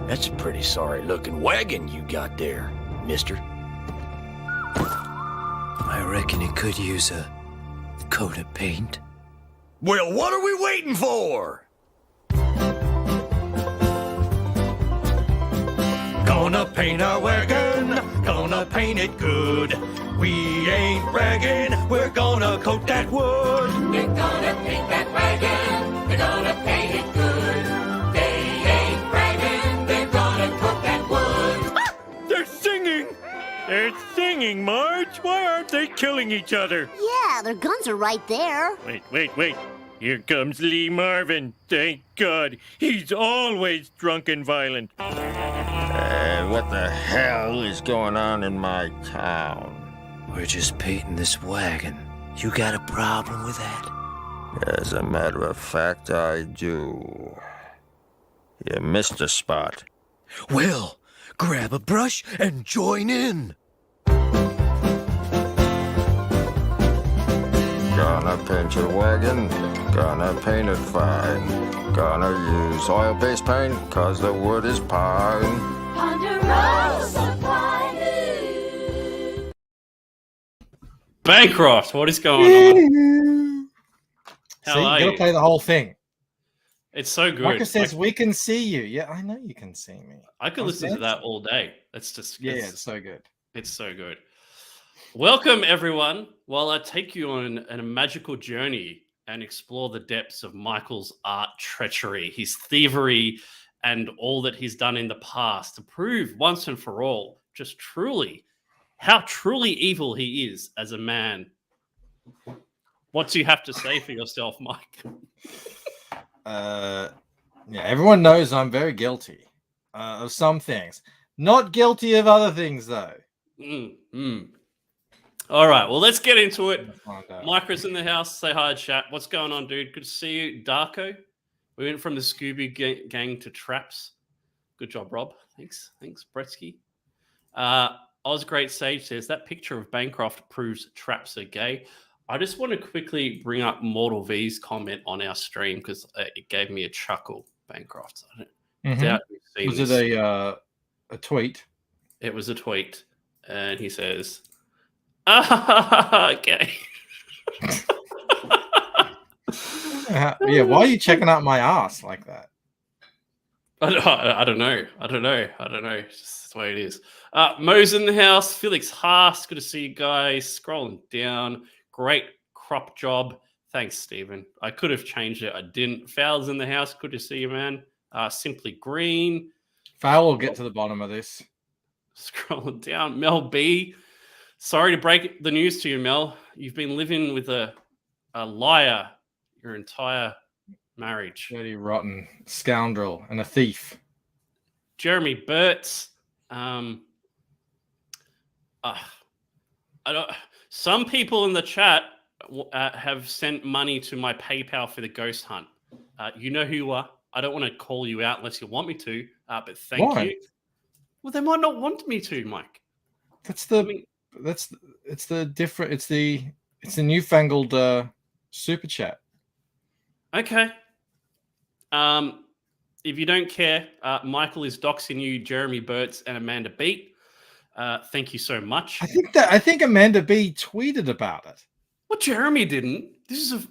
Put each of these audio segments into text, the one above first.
That's a pretty sorry-looking wagon you got there, mister. I reckon it could use a coat of paint. Well, what are we waiting for? Gonna paint our wagon, gonna paint it good. We ain't bragging, we're gonna coat that wood. We're gonna paint that wagon, we're gonna paint it good. They ain't bragging, they're gonna coat that wood. Ah! They're singing! They're singing, Marge! Why aren't they killing each other? Yeah, their guns are right there. Wait. Here comes Lee Marvin. Thank God. He's always drunk and violent. What the hell is going on in my town? We're just painting this wagon. You got a problem with that? As a matter of fact, I do. You missed a spot. Well, grab a brush and join in. Gonna paint your wagon, gonna paint it fine. Gonna use oil-based paint, cause the wood is pine. Ponderosa Pine. Bancroft, what is going on? How See, are you you? gotta play the whole thing. It's so good. Marcus says, we can see you. Yeah, I know you can see me. I could listen to that all day. It's it's so good. It's so good. Welcome, everyone. While I take you on a magical journey and explore the depths of Michael's art treachery, his thievery, and all that he's done in the past to prove once and for all just how truly evil he is as a man. What do you have to say for yourself, Mike? Yeah, everyone knows I'm very guilty of some things. Not guilty of other things, though. All right, well, let's get into it. Find out. Micro's in the house. Say hi, chat. What's going on, dude? Good to see you. Darko. We went from the Scooby gang to traps. Good job, Rob. Thanks, Bretsky. Oz Great Sage says that picture of Bancroft proves traps are gay. I just want to quickly bring up Mortal V's comment on our stream because it gave me a chuckle. Bancroft. I doubt you've seen Was this. it a tweet? It was a tweet, and he says, "Okay." Yeah, why are you checking out my ass like that? I don't know. It's just the way it is. Mo's in the house. Felix Haas. Good to see you guys. Scrolling down. Great crop job. Thanks, Stephen. I could have changed it. I didn't. Fowler's in the house. Good to see you, man. Simply Green. Fowler will get to the bottom of this. Scrolling down. Mel B. Sorry to break the news to you, Mel. You've been living with a liar your entire marriage. Dirty, rotten scoundrel and a thief. Jeremy Burtz. Some people in the chat have sent money to my PayPal for the ghost hunt. You know who you are. I don't want to call you out unless you want me to, but thank you. Well, they might not want me to, Mike. It's the newfangled super chat. Okay. If you don't care, Michael is doxing you, Jeremy Burtz and Amanda Beat. Thank you so much. I think Amanda B tweeted about it. Well, Jeremy didn't. This is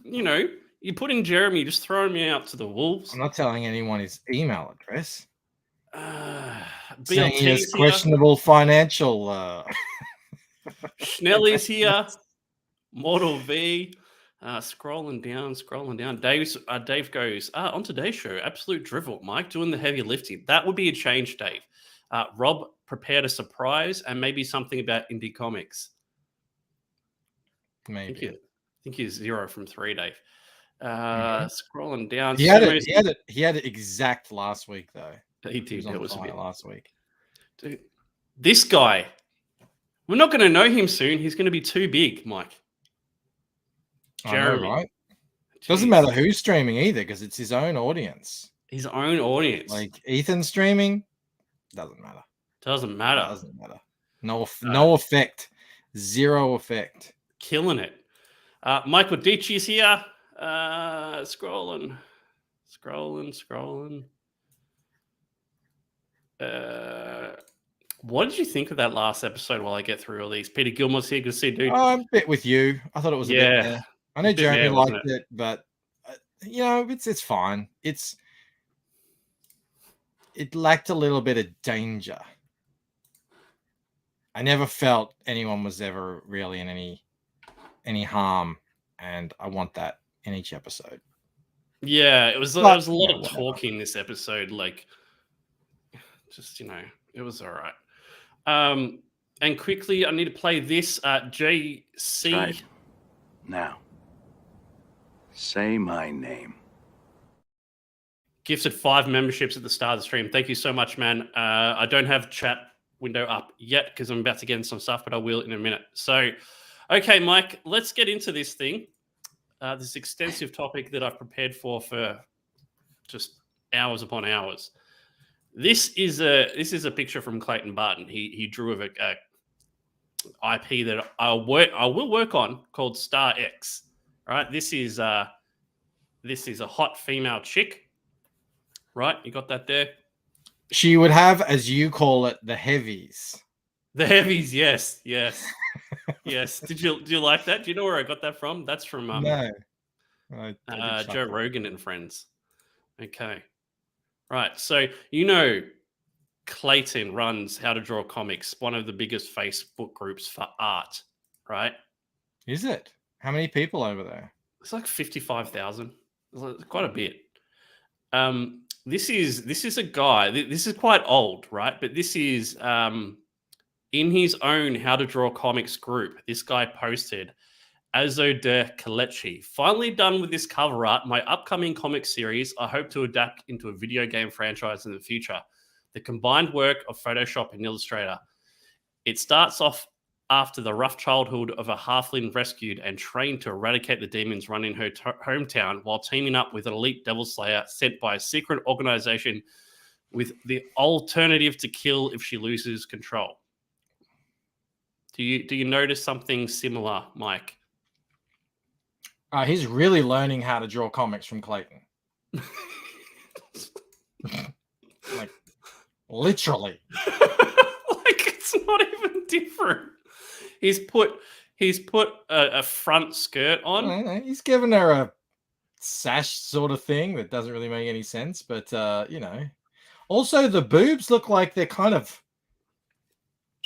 you put in Jeremy, just throwing me out to the wolves. I'm not telling anyone his email address. Saying he has questionable financial. Schnelly's here. Mortal V. Scrolling down. Dave goes, on today's show, absolute drivel. Mike doing the heavy lifting. That would be a change, Dave. Rob prepared a surprise and maybe something about indie comics. Maybe. I think you're 0 from 3, Dave. Scrolling down. He had it exact last week, though. He did. It was a bit last week. Dude, this guy, we're not going to know him soon. He's going to be too big, Mike. Jeremy. Know, right? Doesn't matter who's streaming either because it's his own audience. His own audience. Like Ethan streaming, doesn't matter. Doesn't matter. No effect. Zero effect. Killing it. Michael Ditchy's here. Scrolling. What did you think of that last episode while I get through all these? Peter Gilmore's here. Good to see you, dude. I'm a bit with you. I thought it was a bit. Yeah, I know bit Jeremy meh, wasn't liked it, but it's fine. It lacked a little bit of danger. I never felt anyone was ever really in any harm, and I want that in each episode. Yeah, there was a lot of whatever. talking this episode. Like, just it was all right. And quickly, I need to play this. JC. Right. Now, say my name. Gifted 5 memberships at the start of the stream. Thank you so much, man. I don't have chat window up yet because I'm about to get in some stuff, but I will in a minute. So, okay, Mike, let's get into this thing. This extensive topic that I've prepared for just hours upon hours. This is a picture from Clayton Barton. He drew of a IP that I will work on called Star X. All right, this is a hot female chick. Right, you got that there. She would have, as you call it, the heavies. The heavies, yes. Yes. Do you like that? Do you know where I got that from? That's from No. Joe Rogan and friends. Okay. Right. So Clayton runs How to Draw Comics, one of the biggest Facebook groups for art, right? Is it? How many people over there? It's like 55,000. It's quite a bit. This is a guy. This is quite old, right? But this is in his own How to Draw Comics group. This guy posted, Azo de Kalechi. Finally done with this cover art. My upcoming comic series, I hope to adapt into a video game franchise in the future. The combined work of Photoshop and Illustrator. It starts off after the rough childhood of a halfling rescued and trained to eradicate the demons running her hometown while teaming up with an elite devil slayer sent by a secret organization with the alternative to kill if she loses control. Do you notice something similar, Mike? He's really learning how to draw comics from Clayton. Like, literally. Like, it's not even different. He's put a front skirt on. He's given her a sash sort of thing that doesn't really make any sense, but also the boobs look like they're kind of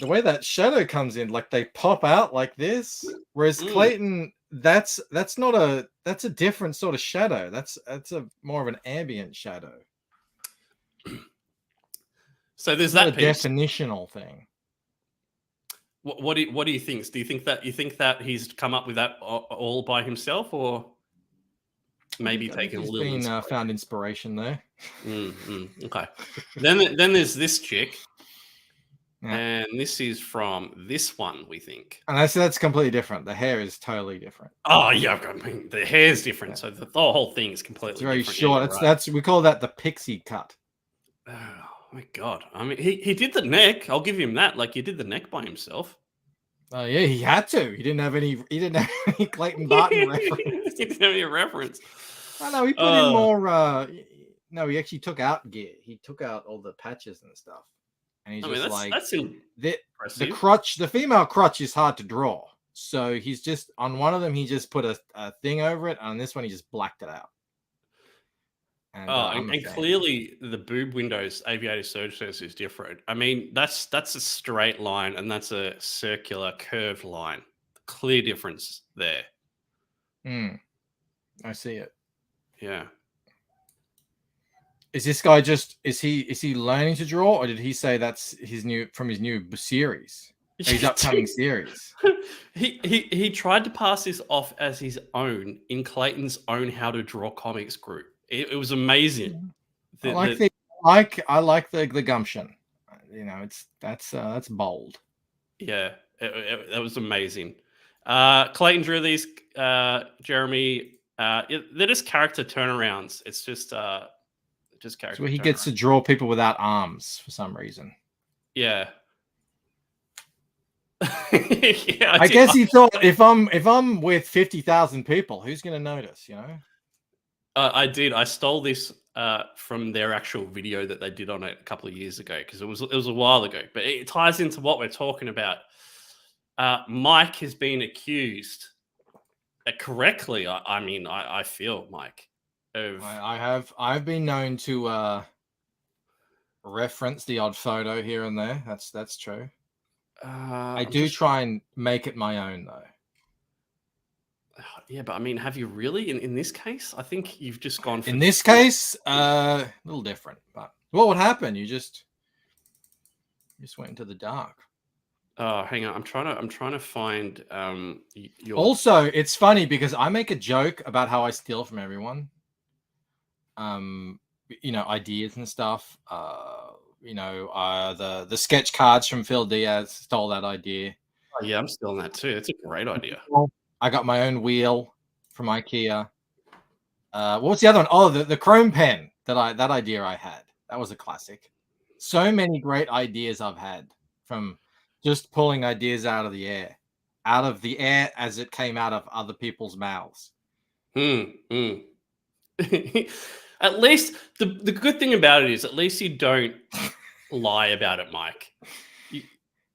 the way that shadow comes in, like they pop out like this. Whereas Clayton, that's a different sort of shadow. That's a more of an ambient shadow. So there's that piece. Definitional thing. What do you think? Do you think that he's come up with that all by himself, or maybe taking a little? He's been found inspiration there. Okay. Then there's this chick, yeah. And this is from this one. We think, and that's completely different. The hair is totally different. Oh yeah, I mean, the hair's different, so the whole thing is completely. It's very different. short. Right? That's we call that the pixie cut. Oh my god! I mean, he did the neck. I'll give him that. Like, he did the neck by himself. Oh yeah, he had to. He didn't have any Clayton Barton reference. He didn't have any reference. Oh no, he put in more. No, he actually took out gear. He took out all the patches and stuff. And he's that's impressive. The crutch, the female crutch is hard to draw. So he's just on one of them. He just put a thing over it. On this one, he just blacked it out. And clearly the boob windows aviator surge test is different. I mean, that's a straight line and that's a circular curved line. Clear difference there. I see it. Yeah. Is this guy is he learning to draw, or did he say that's his new series? His upcoming series. He tried to pass this off as his own in Clayton's own How to Draw Comics group. It was amazing. I like the gumption. That's bold. Yeah, that was amazing. Clayton drew these. Jeremy, they're just character turnarounds. It's just character. So he gets to draw people without arms for some reason. Yeah. Yeah, I guess he thought if I'm with 50,000 people, who's going to notice? I did. I stole this from their actual video that they did on it a couple of years ago, because it was a while ago. But it ties into what we're talking about. Mike has been accused correctly. I feel, Mike, of I've been known to reference the odd photo here and there. That's true. I do try and make it my own, though. Yeah, but I mean, have you really in this case? I think you've just gone for In this case, a little different. But what would happen? You just went into the dark. Oh, hang on. I'm trying to find your. Also, it's funny because I make a joke about how I steal from everyone. Ideas and stuff. The sketch cards from Phil Diaz, stole that idea. Oh, yeah, I'm stealing that too. It's a great idea. I got my own wheel from IKEA. What was the other one? Oh, the chrome pen that idea I had. That was a classic. So many great ideas I've had from just pulling ideas out of the air as it came out of other people's mouths. At least the good thing about it is at least you don't lie about it, Mike.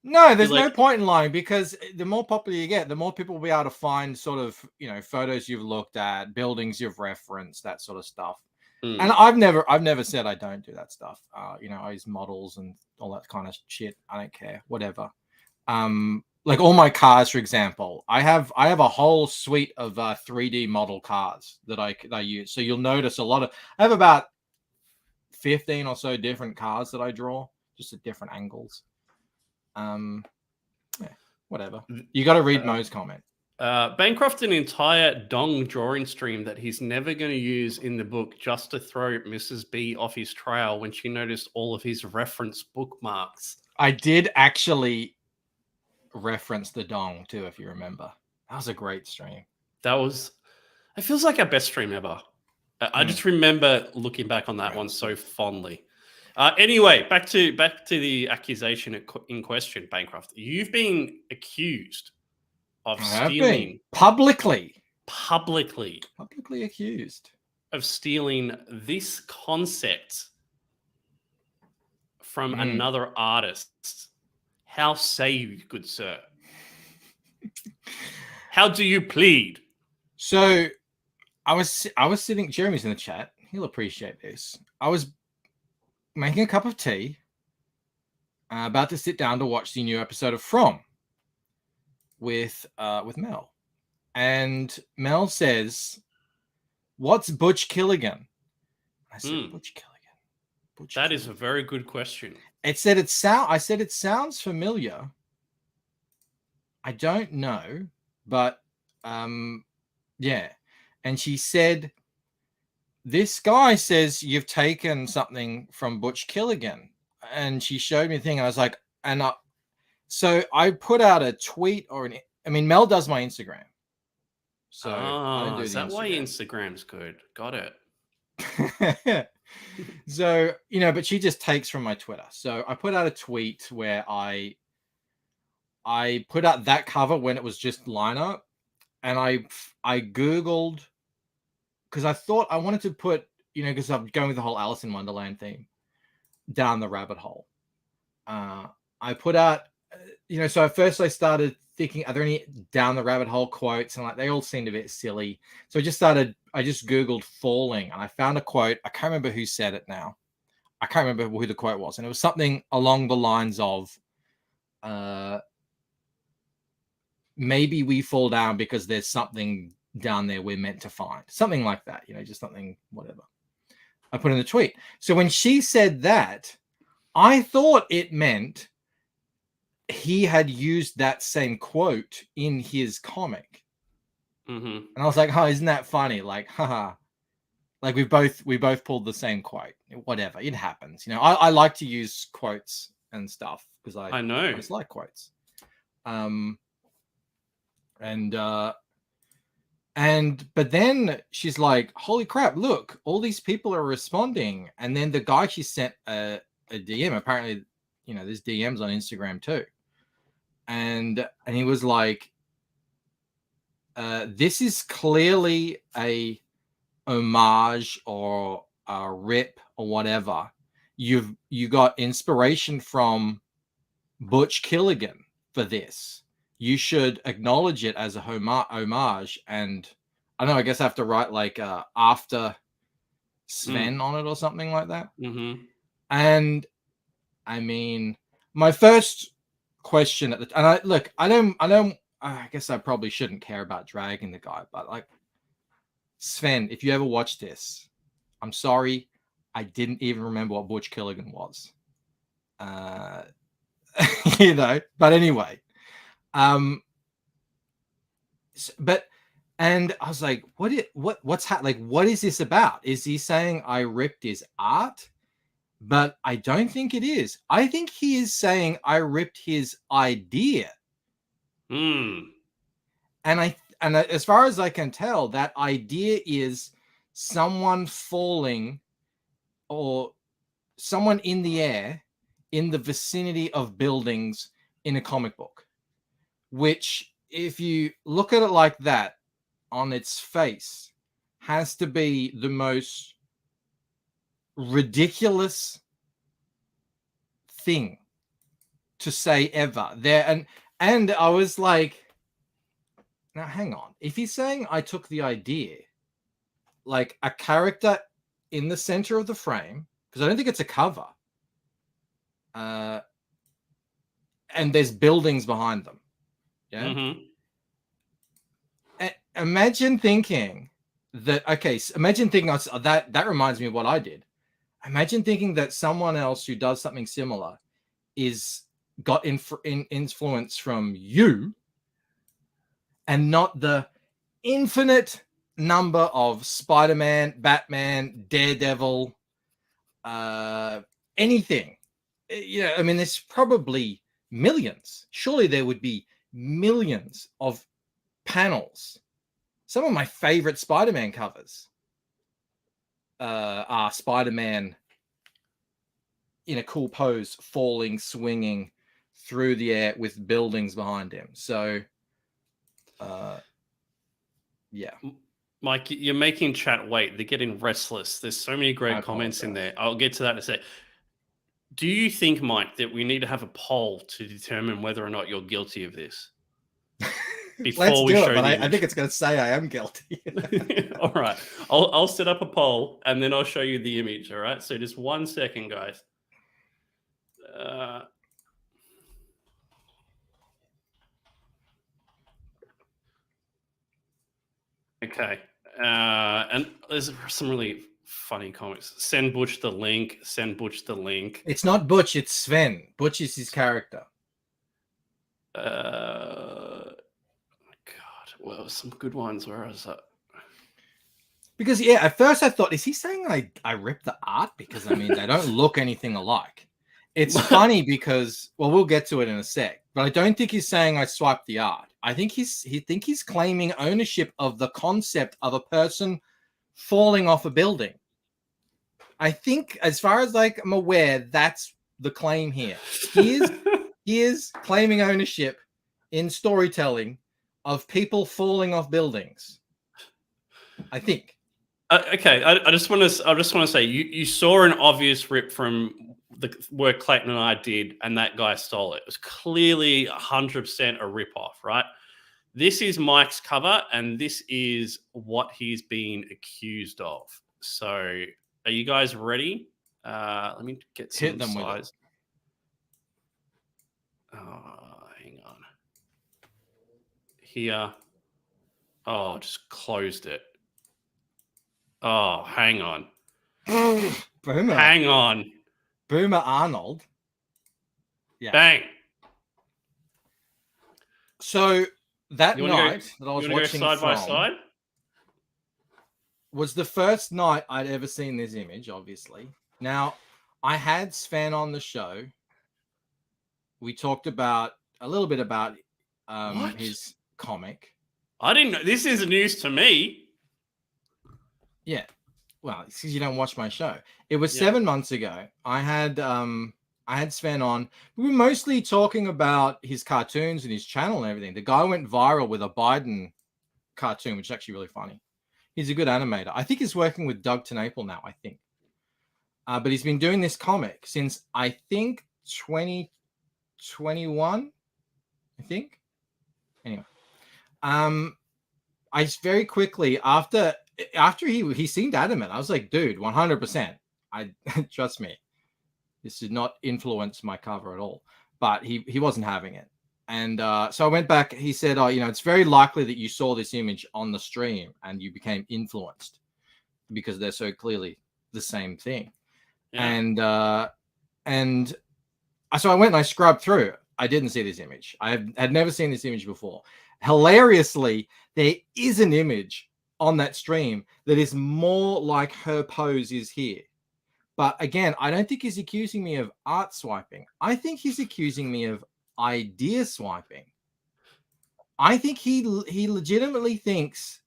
No, there's no point in lying, because the more popular you get, the more people will be able to find sort of, photos you've looked at, buildings you've referenced, that sort of stuff. And I've never said I don't do that stuff. I use models and all that kind of shit. I don't care, whatever. Like all my cars, for example, I have a whole suite of 3D model cars that I use. So you'll notice I have about 15 or so different cars that I draw, just at different angles. Whatever. You got to read Mo's comment. Bancroft an entire dong drawing stream that he's never going to use in the book just to throw Mrs. B off his trail when she noticed all of his reference bookmarks. I did actually reference the dong too, if you remember. That was a great stream. It feels like our best stream ever. I just remember looking back on that one so fondly. Anyway, back to the accusation in question, Bancroft. You've been accused of stealing publicly accused of stealing this concept from another artist. How say you, good sir? How do you plead? So I was sitting, Jeremy's in the chat, he'll appreciate this. I was making a cup of tea, about to sit down to watch the new episode of From with Mel. And Mel says, "What's Butch Killigan?" I said, "Butch Killigan." That is a very good question. I said it sounds familiar. I don't know, but yeah. And she said, "This guy says you've taken something from Butch Killigan." And she showed me the thing. And I was like, so I put out a tweet Mel does my Instagram. So I don't do is that why Instagram's good? Got it. So, but she just takes from my Twitter. So I put out a tweet where I put out that cover when it was just line art, and I Googled, because I thought I wanted to put, because I'm going with the whole Alice in Wonderland theme, down the rabbit hole. I put out, so at first I started thinking, are there any down the rabbit hole quotes? And they all seemed a bit silly. So I just Googled falling, and I found a quote. I can't remember who said it now. I can't remember who the quote was. And it was something along the lines of, maybe we fall down because there's something down there we're meant to find. Something like that, just something, whatever. I put in the tweet. So when she said that, I thought it meant he had used that same quote in his comic. And I was like, isn't that funny? Like, haha. Like we both pulled the same quote. Whatever, it happens. I like to use quotes and stuff because I know I just like quotes. But then she's like, holy crap, look, all these people are responding. And then the guy she sent a DM, apparently, there's DMs on Instagram too. And he was like, this is clearly a homage or rip or whatever, you got inspiration from Butch Killigan for this. You should acknowledge it as a homage, and I don't know, I guess I have to write like after Sven on it or something like that. Mm-hmm. And I mean, my first question at the and I guess I probably shouldn't care about dragging the guy, but like, Sven, if you ever watch this, I'm sorry, I didn't even remember what Butch Killigan was. You know, but anyway, but and I was like, what is this about? Is he saying I ripped his art? But I don't think it is. I think he is saying I ripped his idea. Hmm. And as far as I can tell, that idea is someone falling or someone in the air in the vicinity of buildings in a comic book, which, if you look at it like that on its face, has to be the most ridiculous thing to say ever there. And I was like, now hang on, if he's saying I took the idea, like a character in the center of the frame, because I don't think it's a cover, and there's buildings behind them, yeah. Mm-hmm. Imagine thinking that, okay, imagine thinking that reminds me of what I did. Imagine thinking that someone else who does something similar got influence from you, and not the infinite number of Spider-Man, Batman, Daredevil, anything. You know, I mean, there's probably millions. Surely there would be millions of panels. Some of my favorite Spider-Man covers are Spider-Man in a cool pose, falling, swinging through the air with buildings behind him. So, yeah. Mike, you're making chat wait. They're getting restless. There's so many great comments in there. I'll get to that in a sec. Do you think, Mike, that we need to have a poll to determine whether or not you're guilty of this? Let's do it, but I think it's going to say I am guilty. All right. I'll set up a poll and then I'll show you the image. All right. So just 1 second, guys. Okay. And there's some really funny comments. Send Butch the link. Send Butch the link. It's not Butch, it's Sven. Butch is his character. God. Well, some good ones. Where is that? Because, yeah, at first I thought, is he saying I ripped the art? Because, I mean, they don't look anything alike. It's funny because, well, we'll get to it in a sec, but I don't think he's saying I swiped the art. I think he's claiming ownership of the concept of a person falling off a building. I think, as far as I'm aware, that's the claim here. He is claiming ownership in storytelling of people falling off buildings, I think. Okay, I just want to say you saw an obvious rip from the work Clayton and I did, and that guy stole it. It was clearly 100% a rip-off, right? This is Mike's cover, and this is what he's being accused of. So, are you guys ready? Let me get some Hit them size. With it. Hang on. Here. Oh, just closed it. Oh, hang on. Boomer. Hang on. Boomer Arnold. Yeah. Bang. So that You night that I was watching side by side was the first night I'd ever seen this image, obviously. Now, I had Sven on the show. We talked a little bit about his comic. I didn't know. This is news to me. Yeah. Well, it's because you don't watch my show. It was 7 months ago. I had Sven on. We were mostly talking about his cartoons and his channel and everything. The guy went viral with a Biden cartoon, which is actually really funny. He's a good animator. I think he's working with Doug TenNapel now, I think. But he's been doing this comic since I think 2021. I think. Anyway, I just very quickly after he seemed adamant. I was like, dude, 100%. I trust me. This did not influence my cover at all. But he wasn't having it. And so I went back. He said, oh, it's very likely that you saw this image on the stream and you became influenced because they're so clearly the same thing. Yeah. And so I went and I scrubbed through. I didn't see this image. I had never seen this image before. Hilariously, there is an image on that stream that is more like her pose is here. But again, I don't think he's accusing me of art swiping. I think he's accusing me of idea swiping. I think he legitimately thinks,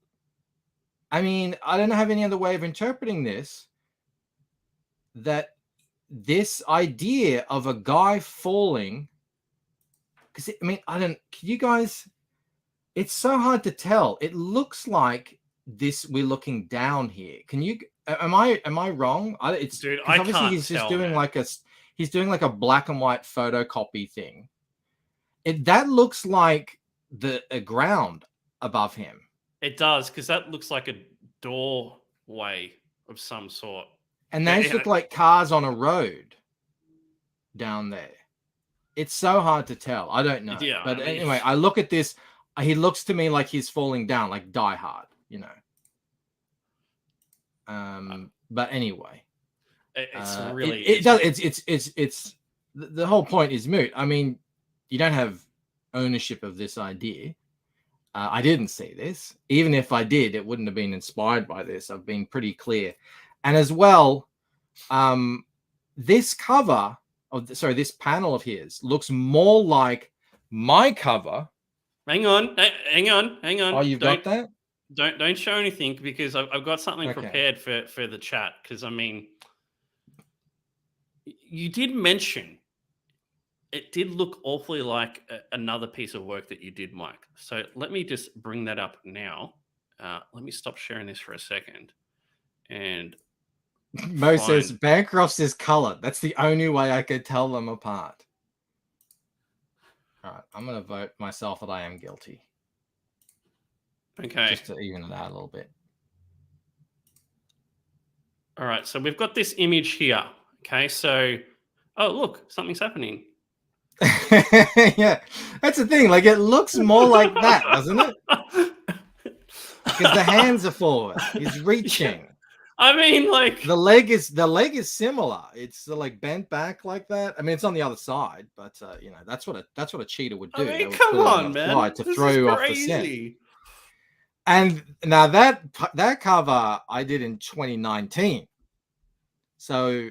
I mean, I don't have any other way of interpreting this, that this idea of a guy falling, because I mean, can you guys, it's so hard to tell. It looks like this, we're looking down here. Can you, am I wrong? Dude, I obviously can't he's just tell, doing man. he's doing like a black and white photocopy thing. That looks like a ground above him. It does, because that looks like a doorway of some sort. And those look like cars on a road down there. It's so hard to tell. I don't know. Yeah, but anyway, I look at this. He looks to me like he's falling down, like Die Hard, But anyway, it's really it does. It's the whole point is moot. I mean, you don't have ownership of this idea. I didn't see this. Even if I did, it wouldn't have been inspired by this. I've been pretty clear. And as well, this cover this panel of his looks more like my cover. Hang on. Oh, you've got that? Don't show anything, because I've got something prepared for the chat. Because I mean, you did mention it did look awfully like another piece of work that you did, Mike. So let me just bring that up now. Let me stop sharing this for a second. And Mo says Bancroft's is color. That's the only way I could tell them apart. All right, I'm going to vote myself that I am guilty. Okay. Just to even it out a little bit. All right, so we've got this image here. Okay, so, oh, look, something's happening. Yeah, that's the thing. Like, it looks more like that, doesn't it? Because the hands are forward. He's reaching. I mean, like the leg is similar. It's like bent back like that. I mean, it's on the other side, but that's what a cheater would do. I mean, come on, man, to throw you off the scent. And now that cover I did in 2019. So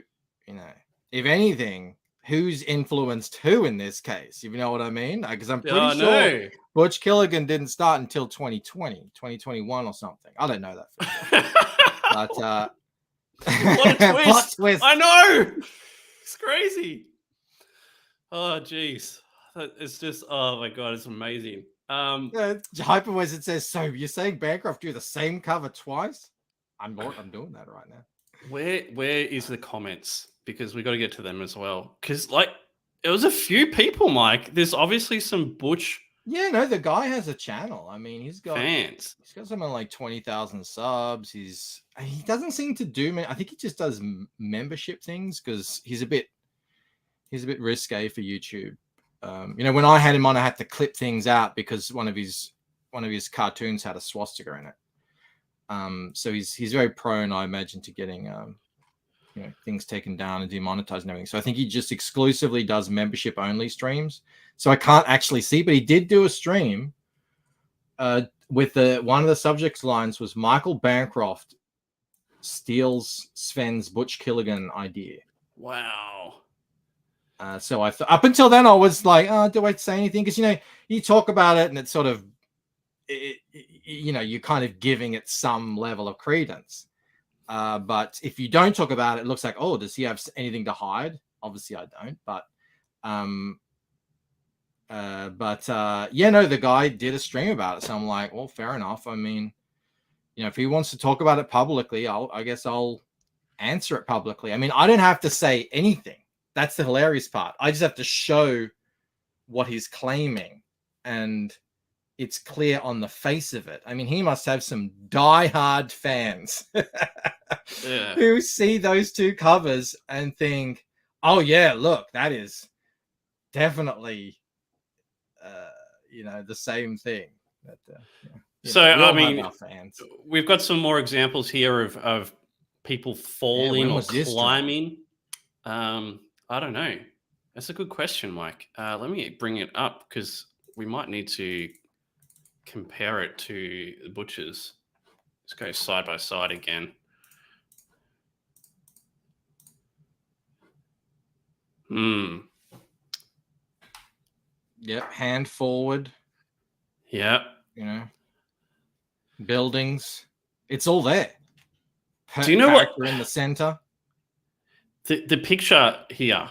if anything, who's influenced who in this case? You know what I mean? Because I'm pretty sure Butch Killigan didn't start until 2020, 2021 or something. I don't know that for sure. But what a twist. I know. It's crazy. Oh geez. It's just, oh my god, it's amazing. Hyperways, it says, so you're saying Bancroft drew the same cover twice? I'm doing that right now. Where is the comments? Because we got to get to them as well. Because like it was a few people, Mike. There's obviously some Butch. Yeah, no, the guy has a channel. I mean, he's got fans. He's got something like 20,000 subs. He doesn't seem to do. I think he just does membership things because he's a bit risque for YouTube. When I had him on, I had to clip things out because one of his cartoons had a swastika in it. So he's very prone, I imagine, to getting things taken down and demonetized and everything. So I think he just exclusively does membership only streams. So I can't actually see, but he did do a stream with one of the subject lines was Michael Bancroft steals Sven's Butch Killigan idea. Wow. So I thought up until then I was like, oh, do I say anything? Because you talk about it and it's sort of, you're kind of giving it some level of credence. But if you don't talk about it, it looks like, oh, does he have anything to hide? Obviously, I don't. But the guy did a stream about it, so I'm like, well, fair enough. I mean, if he wants to talk about it publicly, I guess I'll answer it publicly. I mean, I don't have to say anything. That's the hilarious part. I just have to show what he's claiming, and it's clear on the face of it. I mean, he must have some die-hard fans Yeah. who see those two covers and think, "Oh yeah, look, that is definitely, the same thing." But, So, we I all have mean, our fans. we've got some more examples here of people falling when or was this drop? climbing. I don't know. That's a good question, Mike. Let me bring it up because we might need to compare it to the butchers. Let's go side by side again. Yep, hand forward. Yeah. Buildings. It's all there. Do you know what? Character in the center? The picture here,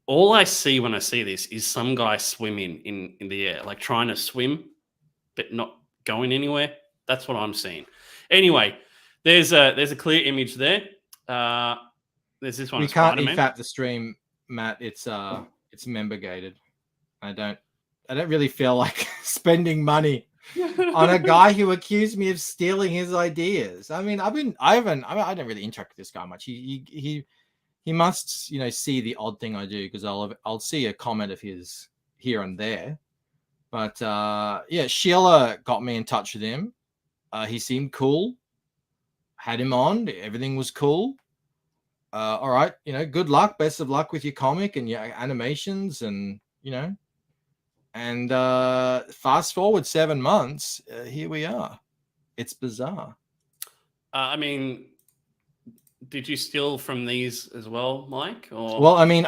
all I see when I see this is some guy swimming in the air, like trying to swim, but not going anywhere. That's what I'm seeing. Anyway, there's a clear image there. There's this one. We of can't Spider-Man. EFAP the stream, Matt. It's member gated. I don't really feel like spending money on a guy who accused me of stealing his ideas. I mean, I don't really interact with this guy much. He must, see the odd thing I do, because I'll see a comment of his here and there. But yeah, Sheila got me in touch with him. He seemed cool. Had him on. Everything was cool. All right, good luck. Best of luck with your comic and your animations, and and fast forward 7 months, here we are. It's bizarre. I mean, did you steal from these as well, Mike? Or Well, I mean,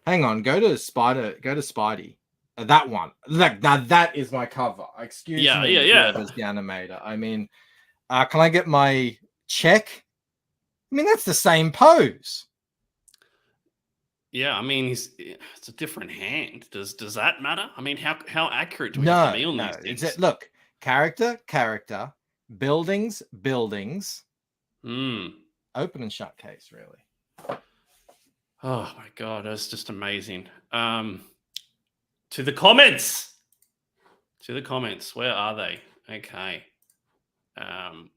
hang on. Go to Spidey. That one. Look, now that is my cover. Excuse me. Yeah. Whoever's the animator. I mean, can I get my check? I mean, that's the same pose. Yeah, I mean, it's a different hand. Does that matter? I mean, how accurate do we have to be on these things? Look, character, buildings. Open and shut case, really. Oh my god, that's just amazing. To the comments. Where are they? Okay. And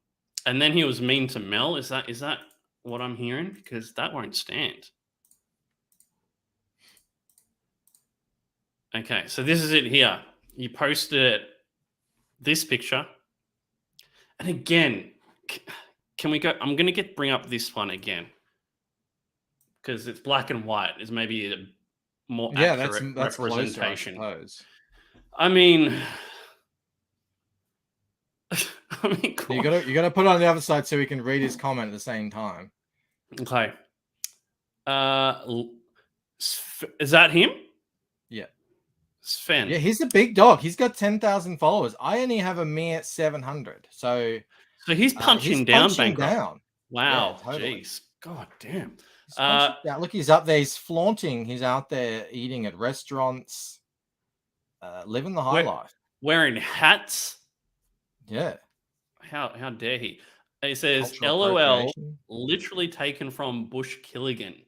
then he was mean to Mel. Is that what I'm hearing? Because that won't stand. Okay, so this is it here. You posted this picture. And again, can we go? I'm going to bring up this one again. Because it's black and white. It's maybe a more accurate that's representation. closer, I suppose. I mean, You gotta put it on the other side so we can read his comment at the same time. Okay. Is that him? Yeah. Sven. Yeah, he's a big dog. He's got 10,000 followers. I only have a mere 700. So he's punching down Bancroft. down. Wow. Yeah, totally. Jeez. God damn. Look, he's up there. He's flaunting. He's out there eating at restaurants, living the high life. Wearing hats. Yeah. How dare he? It says Cultural LOL, appropriation. literally taken from Bush Killigan.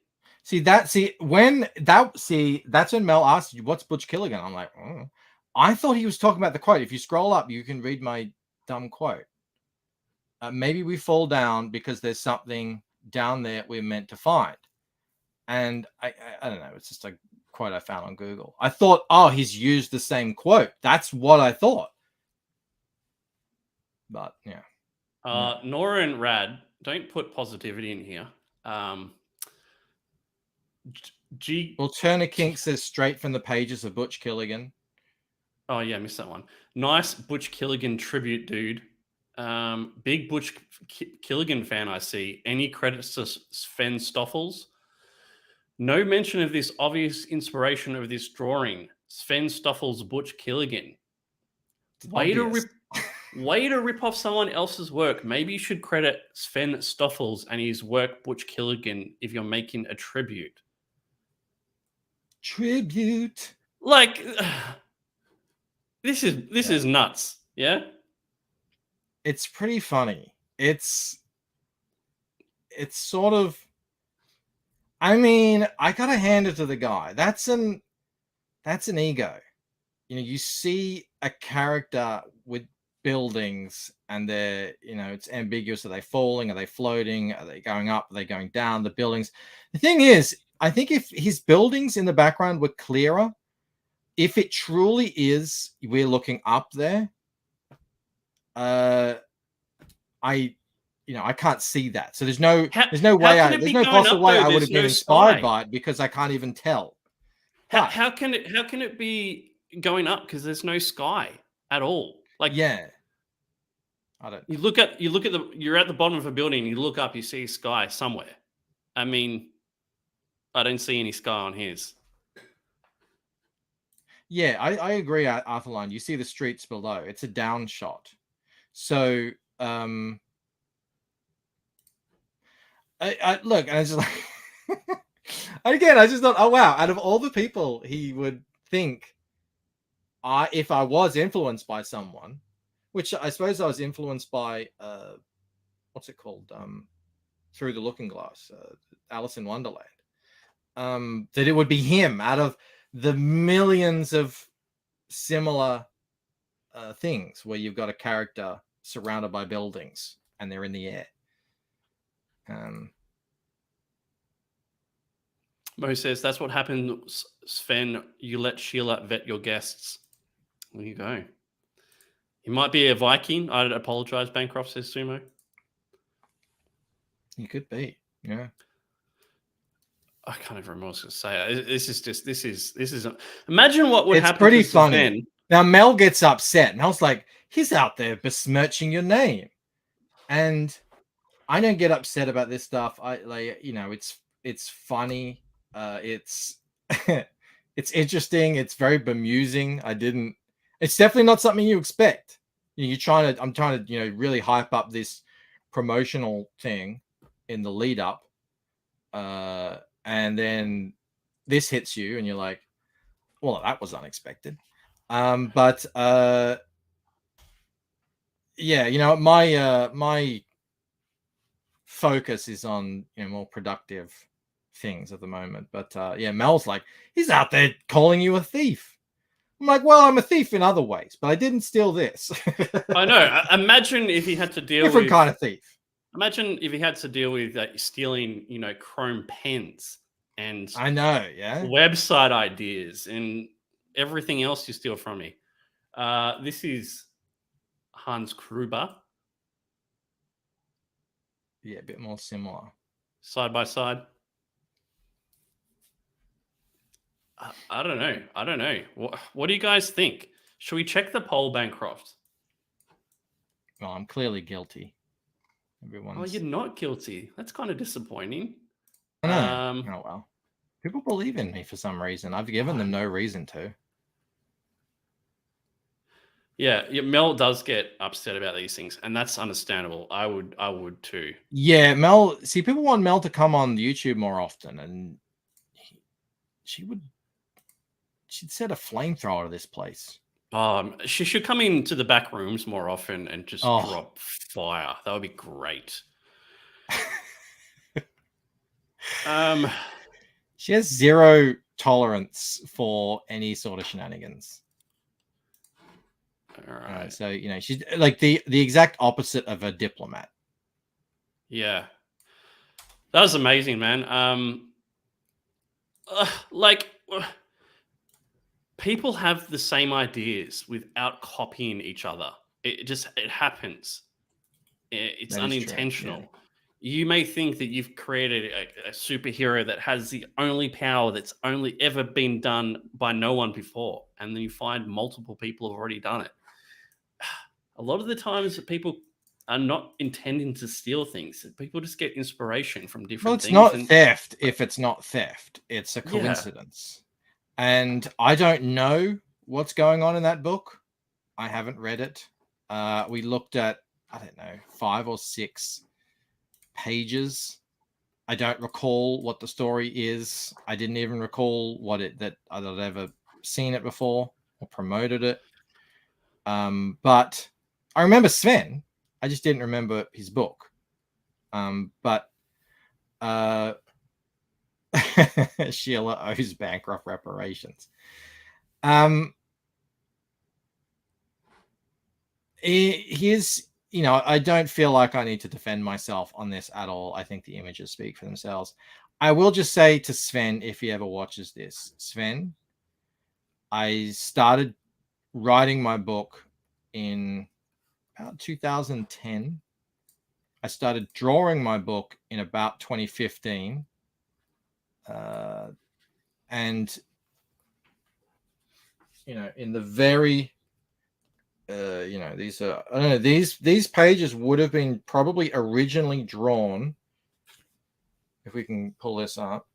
That's when Mel asked you, what's Butch Killigan? I'm like, oh. I thought he was talking about the quote. If you scroll up, you can read my dumb quote. Maybe we fall down because there's something down there we're meant to find. And I don't know. It's just a quote I found on Google. I thought, oh, he's used the same quote. That's what I thought. But yeah. Nora and Rad, don't put positivity in here. Well, Turner King says straight from the pages of Butch Killigan. Oh yeah, I missed that one. Nice Butch Killigan tribute, dude. Big Butch Killigan fan, I see. Any credits to Sven Stoffels? No mention of this obvious inspiration of this drawing. Sven Stoffels, Butch Killigan. Way to rip off someone else's work. Maybe you should credit Sven Stoffels and his work, Butch Killigan, if you're making a tribute. Tribute. Like, this is nuts. Yeah. It's pretty funny. It's it's sort of. I mean, I gotta hand it to the guy. That's an ego. You know, you see a character with buildings and they're, you know, it's ambiguous. Are they falling? Are they floating? Are they going up? Are they going down? The buildings. The thing is, I think if his buildings in the background were clearer, if it truly is, we're looking up there, I can't see that. So there's no way can it there's be no going possible up, way though? I would There's have been no inspired sky. by it because I can't even tell. How, But how can it be going up because there's no sky at all? Like, yeah, I don't. you're at the bottom of a building, you look up, you see sky somewhere. I mean, I don't see any sky on his. Yeah, I agree, Arthurline. You see the streets below. It's a down shot. So, I look, and it's just like, again, I just thought, oh, wow, out of all the people he would think, if I was influenced by someone, which I suppose I was influenced by, what's it called? Through the Looking Glass, Alice in Wonderland. That it would be him out of the millions of similar things where you've got a character surrounded by buildings and they're in the air. Mo says that's what happens, Sven. You let Sheila vet your guests. There you go. He might be a Viking. I'd apologize, Bancroft, says Sumo. He could be, yeah. I can't even remember what I was going to say. This is. Imagine what would happen. It's pretty to funny. Sven. Now Mel gets upset, and I was like, he's out there besmirching your name, and I don't get upset about this stuff. I like, you know, it's funny. It's it's interesting. It's very bemusing. It's definitely not something you expect. I'm trying to, really hype up this promotional thing in the lead up. And then this hits you and you're like, well, that was unexpected. But yeah, my focus is on more productive things at the moment. But Mel's like, he's out there calling you a thief. I'm like, well, I'm a thief in other ways, but I didn't steal this. I know. Imagine if he had to deal Different with kind of thief. Imagine if he had to deal with stealing, chrome pens and I know, yeah. website ideas and everything else you steal from me. This is Hans Gruber. Yeah, a bit more similar. Side by side. I don't know. What do you guys think? Should we check the poll, Bancroft? Well, I'm clearly guilty. Oh, you're not guilty. That's kind of disappointing. I know. Oh, well. People believe in me for some reason. I've given them no reason to. Yeah, Mel does get upset about these things, and that's understandable. I would too. Yeah, people want Mel to come on YouTube more often, and she'd set a flamethrower to this place. She should come into the back rooms more often and just drop fire. That would be great. She has zero tolerance for any sort of shenanigans. All right. So she's like the exact opposite of a diplomat. Yeah, that was amazing, man. People have the same ideas without copying each other. It happens. It's unintentional. Yeah. You may think that you've created a superhero that has the only power that's only ever been done by no one before. And then you find multiple people have already done it. A lot of the times people are not intending to steal things. People just get inspiration from different things. Well, it's not theft if it's not theft. It's a coincidence. Yeah. And I don't know what's going on in that book. I haven't read it. We looked at, 5 or 6 pages. I don't recall what the story is. I didn't even recall that I'd ever seen it before or promoted it. But I remember Sven. I just didn't remember his book. But Sheila owes Bancroft reparations. Here's, I don't feel like I need to defend myself on this at all. I think the images speak for themselves. I will just say to Sven, if he ever watches this, Sven, I started writing my book in about 2010. I started drawing my book in about 2015. And, in the very, these are, I don't know, these pages would have been probably originally drawn, if we can pull this up,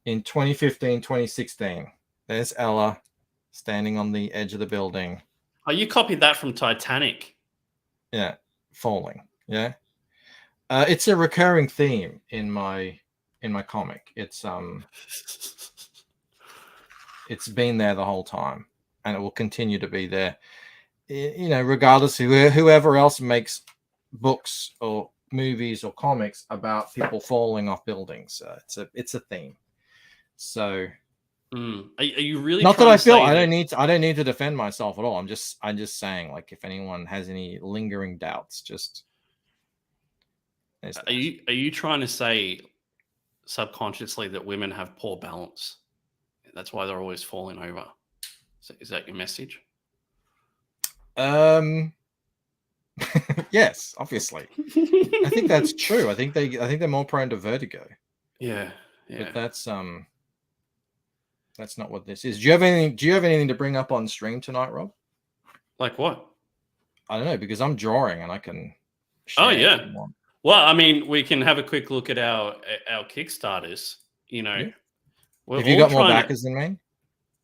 in 2015, 2016. There's Ella standing on the edge of the building. Oh, you copied that from Titanic. Yeah, falling. Yeah. It's a recurring theme in my comic. It's been there the whole time, and it will continue to be there. Regardless of whoever else makes books or movies or comics about people falling off buildings. It's a theme. So, are you really not that I feel I that... don't need to defend myself at all. I'm just saying, like, if anyone has any lingering doubts, just are you trying to say subconsciously that women have poor balance? That's why they're always falling over. Is that your message? Yes, obviously. I think that's true. I think they're more prone to vertigo. Yeah. But that's not what this is. Do you have anything to bring up on stream tonight, Rob? Like what? I don't know, because I'm drawing and I can share. Oh yeah. Well, I mean, we can have a quick look at our Kickstarters. Yeah. Have you got more backers than me?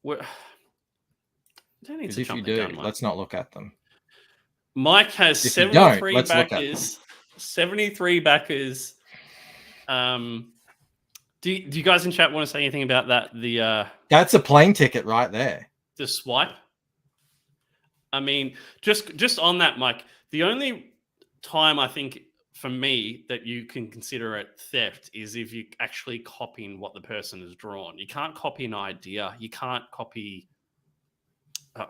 Don't need to if you do, let's not look at them. Mike has 73 backers. 73 backers. Do you guys in chat want to say anything about that? That's a plane ticket right there. The swipe. I mean, just on that, Mike. The only time I think for me that you can consider it theft is if you're actually copying what the person has drawn. You can't copy an idea. You can't copy a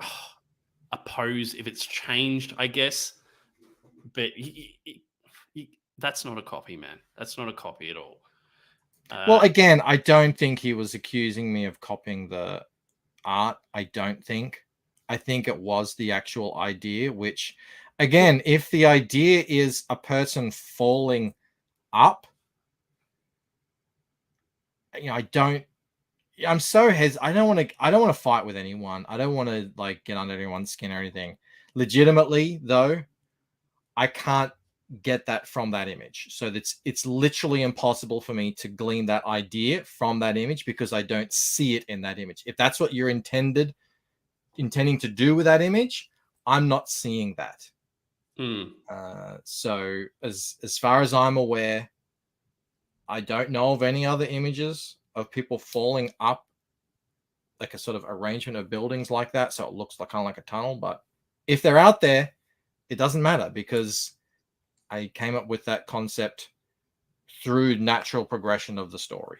pose if it's changed, I guess. But that's not a copy, man. That's not a copy at all. Well, again, I don't think he was accusing me of copying the art. I don't think. I think it was the actual idea, which, again, if the idea is a person falling up, I don't want to fight with anyone. I don't want to get under anyone's skin or anything. Legitimately, though, I can't get that from that image. So it's literally impossible for me to glean that idea from that image because I don't see it in that image. If that's what you're intending to do with that image, I'm not seeing that. So as far as I'm aware, I don't know of any other images of people falling up like a sort of arrangement of buildings like that. So it looks like kind of like a tunnel, but if they're out there, it doesn't matter because I came up with that concept through natural progression of the story.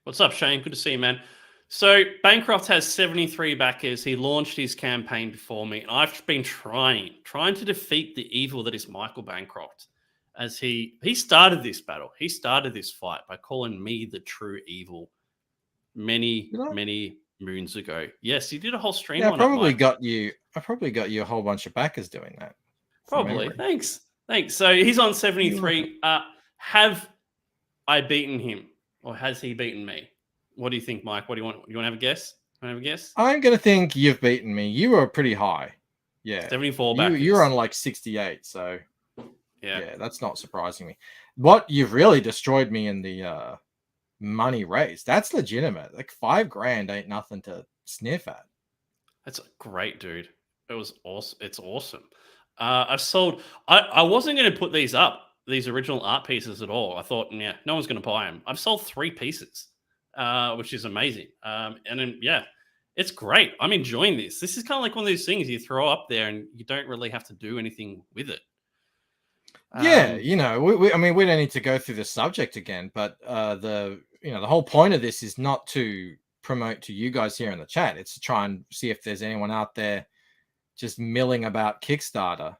What's up, Shane? Good to see you, man. So Bancroft has 73 backers. He launched his campaign before me, and I've been trying to defeat the evil that is Michael Bancroft. As he started this battle, he started this fight by calling me the true evil many moons ago. Yes, he did a whole stream on it. I probably got you a whole bunch of backers doing that. Probably. Thanks. So he's on 73. Have I beaten him, or has he beaten me? What do you think, Mike? What do you want? You want to have a guess? I'm going to think you've beaten me. You were pretty high. Yeah. 74 backers. You're on like 68, so yeah, that's not surprising me. What you've really destroyed me in the money raise. That's legitimate. Like $5,000 ain't nothing to sniff at. That's great, dude. It was awesome. It's awesome. I've sold. I wasn't going to put these up, these original art pieces at all. I thought, no one's going to buy them. I've sold 3 pieces, which is amazing. And then, it's great. I'm enjoying this. This is kind of like one of those things you throw up there and you don't really have to do anything with it. Yeah, Um, you know, I mean, we don't need to go through the subject again, but the the whole point of this is not to promote to you guys here in the chat. It's to try and see if there's anyone out there just milling about Kickstarter,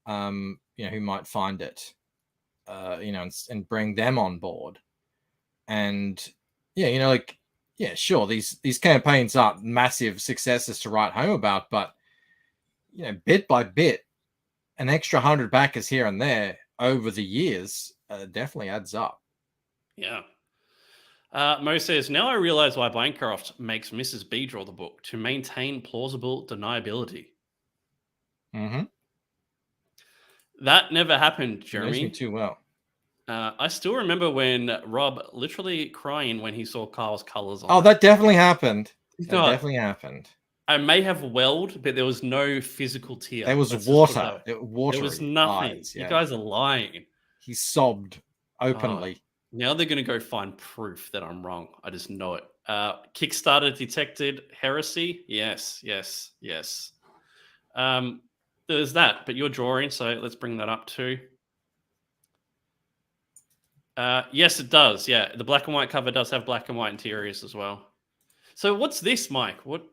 who might find it, and bring them on board. And yeah, sure, these campaigns aren't massive successes to write home about, but bit by bit, an extra 100 backers here and there over the years definitely adds up. yeah. Mo says, now I realize why Bancroft makes Mrs. B draw the book to maintain plausible deniability. Mm-hmm. That never happened, He knows me Jeremy. too well. I still remember when Rob literally crying when he saw Carl's colors on. Oh, that definitely happened. That God. definitely happened. I may have welled, but there was no physical tear. There was Let's just put it water. that way. Watery There was nothing. eyes, yeah. You guys are lying. He sobbed openly. Now they're going to go find proof that I'm wrong. I just know it. Kickstarter detected heresy. Yes. There's that, but you're drawing, so let's bring that up too. Yes, it does. Yeah, the black and white cover does have black and white interiors as well. So what's this, Mike? What?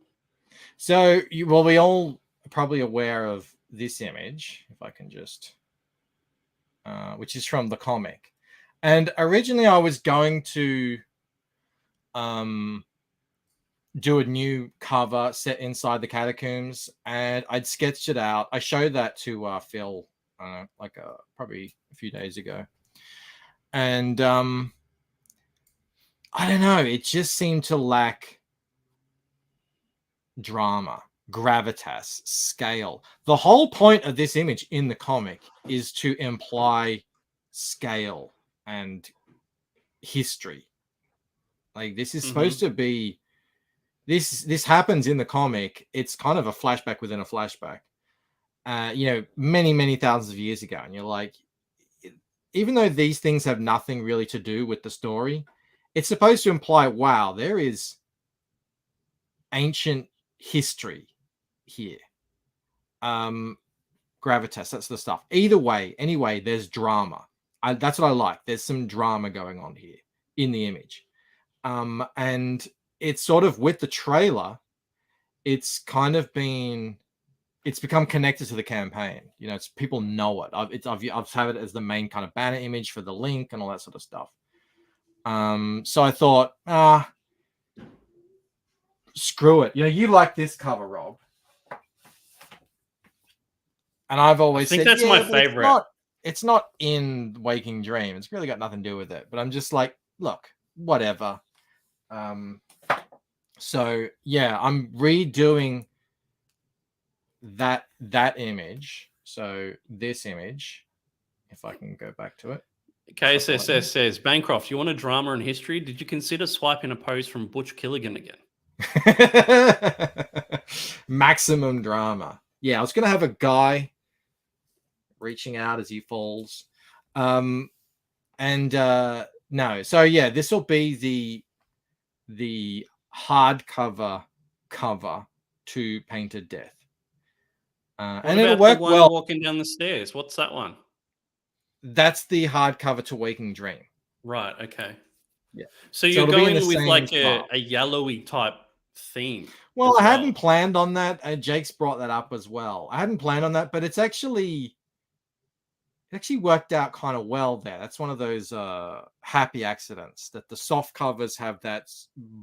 So, we all are probably aware of this image, if I can just, which is from the comic. And originally I was going to do a new cover set inside the catacombs, and I'd sketched it out. I showed that to Phil probably a few days ago. And I don't know, it just seemed to lack drama, gravitas, scale. The whole point of this image in the comic is to imply scale and history. Like, this is supposed to be this happens in the comic. It's kind of a flashback within a flashback. Many thousands of years ago, and you're like, even though these things have nothing really to do with the story, it's supposed to imply, wow, there is ancient history here. Gravitas, that's the stuff. Either way, anyway, there's drama. That's what I like. There's some drama going on here in the image. And it's sort of, with the trailer, it's kind of it's become connected to the campaign. It's, people know it. I've had it as the main kind of banner image for the link and all that sort of stuff. So I thought, screw it. You like this cover, Rob. And I've always said, that's my favorite. It's not in Waking Dream. It's really got nothing to do with it. But I'm just like, look, whatever. So yeah, I'm redoing that image. So this image, if I can go back to it. KSSS says, Bancroft, you want a drama in history? Did you consider swiping a pose from Butch Killigan again? Maximum drama. Yeah, I was gonna have a guy reaching out as he falls. No. So yeah, this will be the hardcover cover to Painted Death. And it'll work well. Walking down the stairs. What's that one? That's the hardcover to Waking Dream. Right. Okay. Yeah. So you're it'll be going in the with same like style. a yellowy type theme. Well, I hadn't planned on that. Jake's brought that up as well. I hadn't planned on that, but it actually worked out kind of well there. That's one of those happy accidents, that the soft covers have that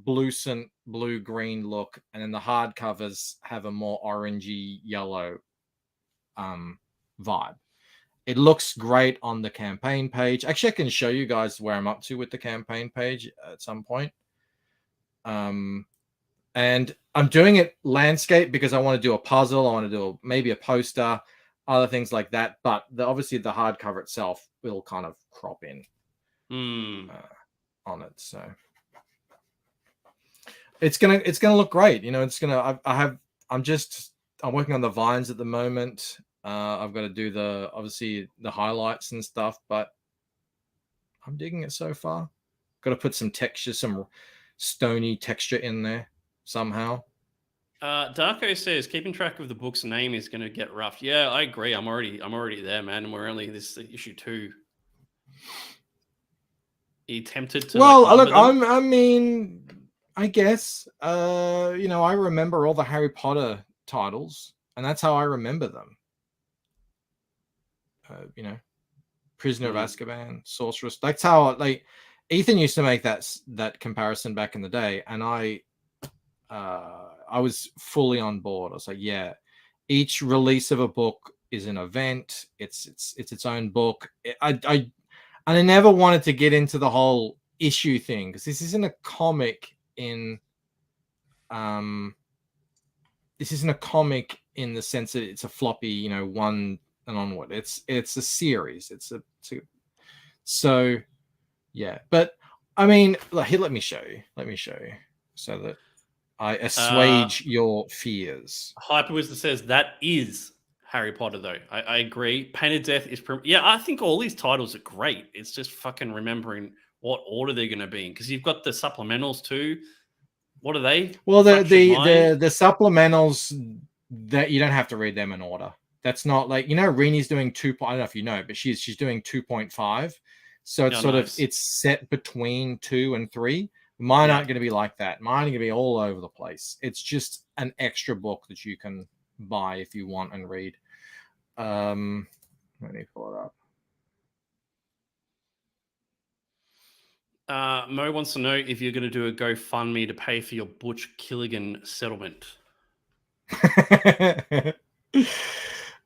lucent blue-green look, and then the hard covers have a more orangey yellow vibe. It looks great on the campaign page. Actually, I can show you guys where I'm up to with the campaign page at some point. And I'm doing it landscape because I want to do a puzzle. I want to do maybe a poster, other things like that. But obviously the hardcover itself will kind of crop in on it. So it's gonna look great. I'm working on the vines at the moment. I've got to do obviously the highlights and stuff, but I'm digging it so far. Got to put some texture, some stony texture in there somehow. Darko says keeping track of the book's name is going to get rough. Yeah, I agree. I'm already there, man. And we're only this issue 2. Are you tempted to Well, like, look, number them? I mean, I guess, you know, I remember all the Harry Potter titles, and that's how I remember them. You know, Prisoner of Azkaban, Sorceress. That's how, like, Ethan used to make that comparison back in the day, and I was fully on board. I was like, yeah, each release of a book is an event. It's its own book. And I never wanted to get into the whole issue thing because this isn't a comic in the sense that it's a floppy, you know, one and onward. It's a series. So yeah. But I mean, here, let me show you so that I assuage your fears. Hyperwizard says that is Harry Potter, though. I agree. Painted Death is... yeah, I think all these titles are great. It's just fucking remembering what order they're going to be in. Because you've got the supplementals, too. What are they? Well, the Fractured Mind? supplementals, that you don't have to read them in order. That's not like, you know, Rini's doing 2. I don't know if you know, but she's doing 2.5. So it's sort of, it's set between 2 and 3. Mine aren't going to be like that. Mine are going to be all over the place. It's just an extra book that you can buy if you want and read. Let me pull it up. Mo wants to know if you're going to do a GoFundMe to pay for your Butch Killigan settlement.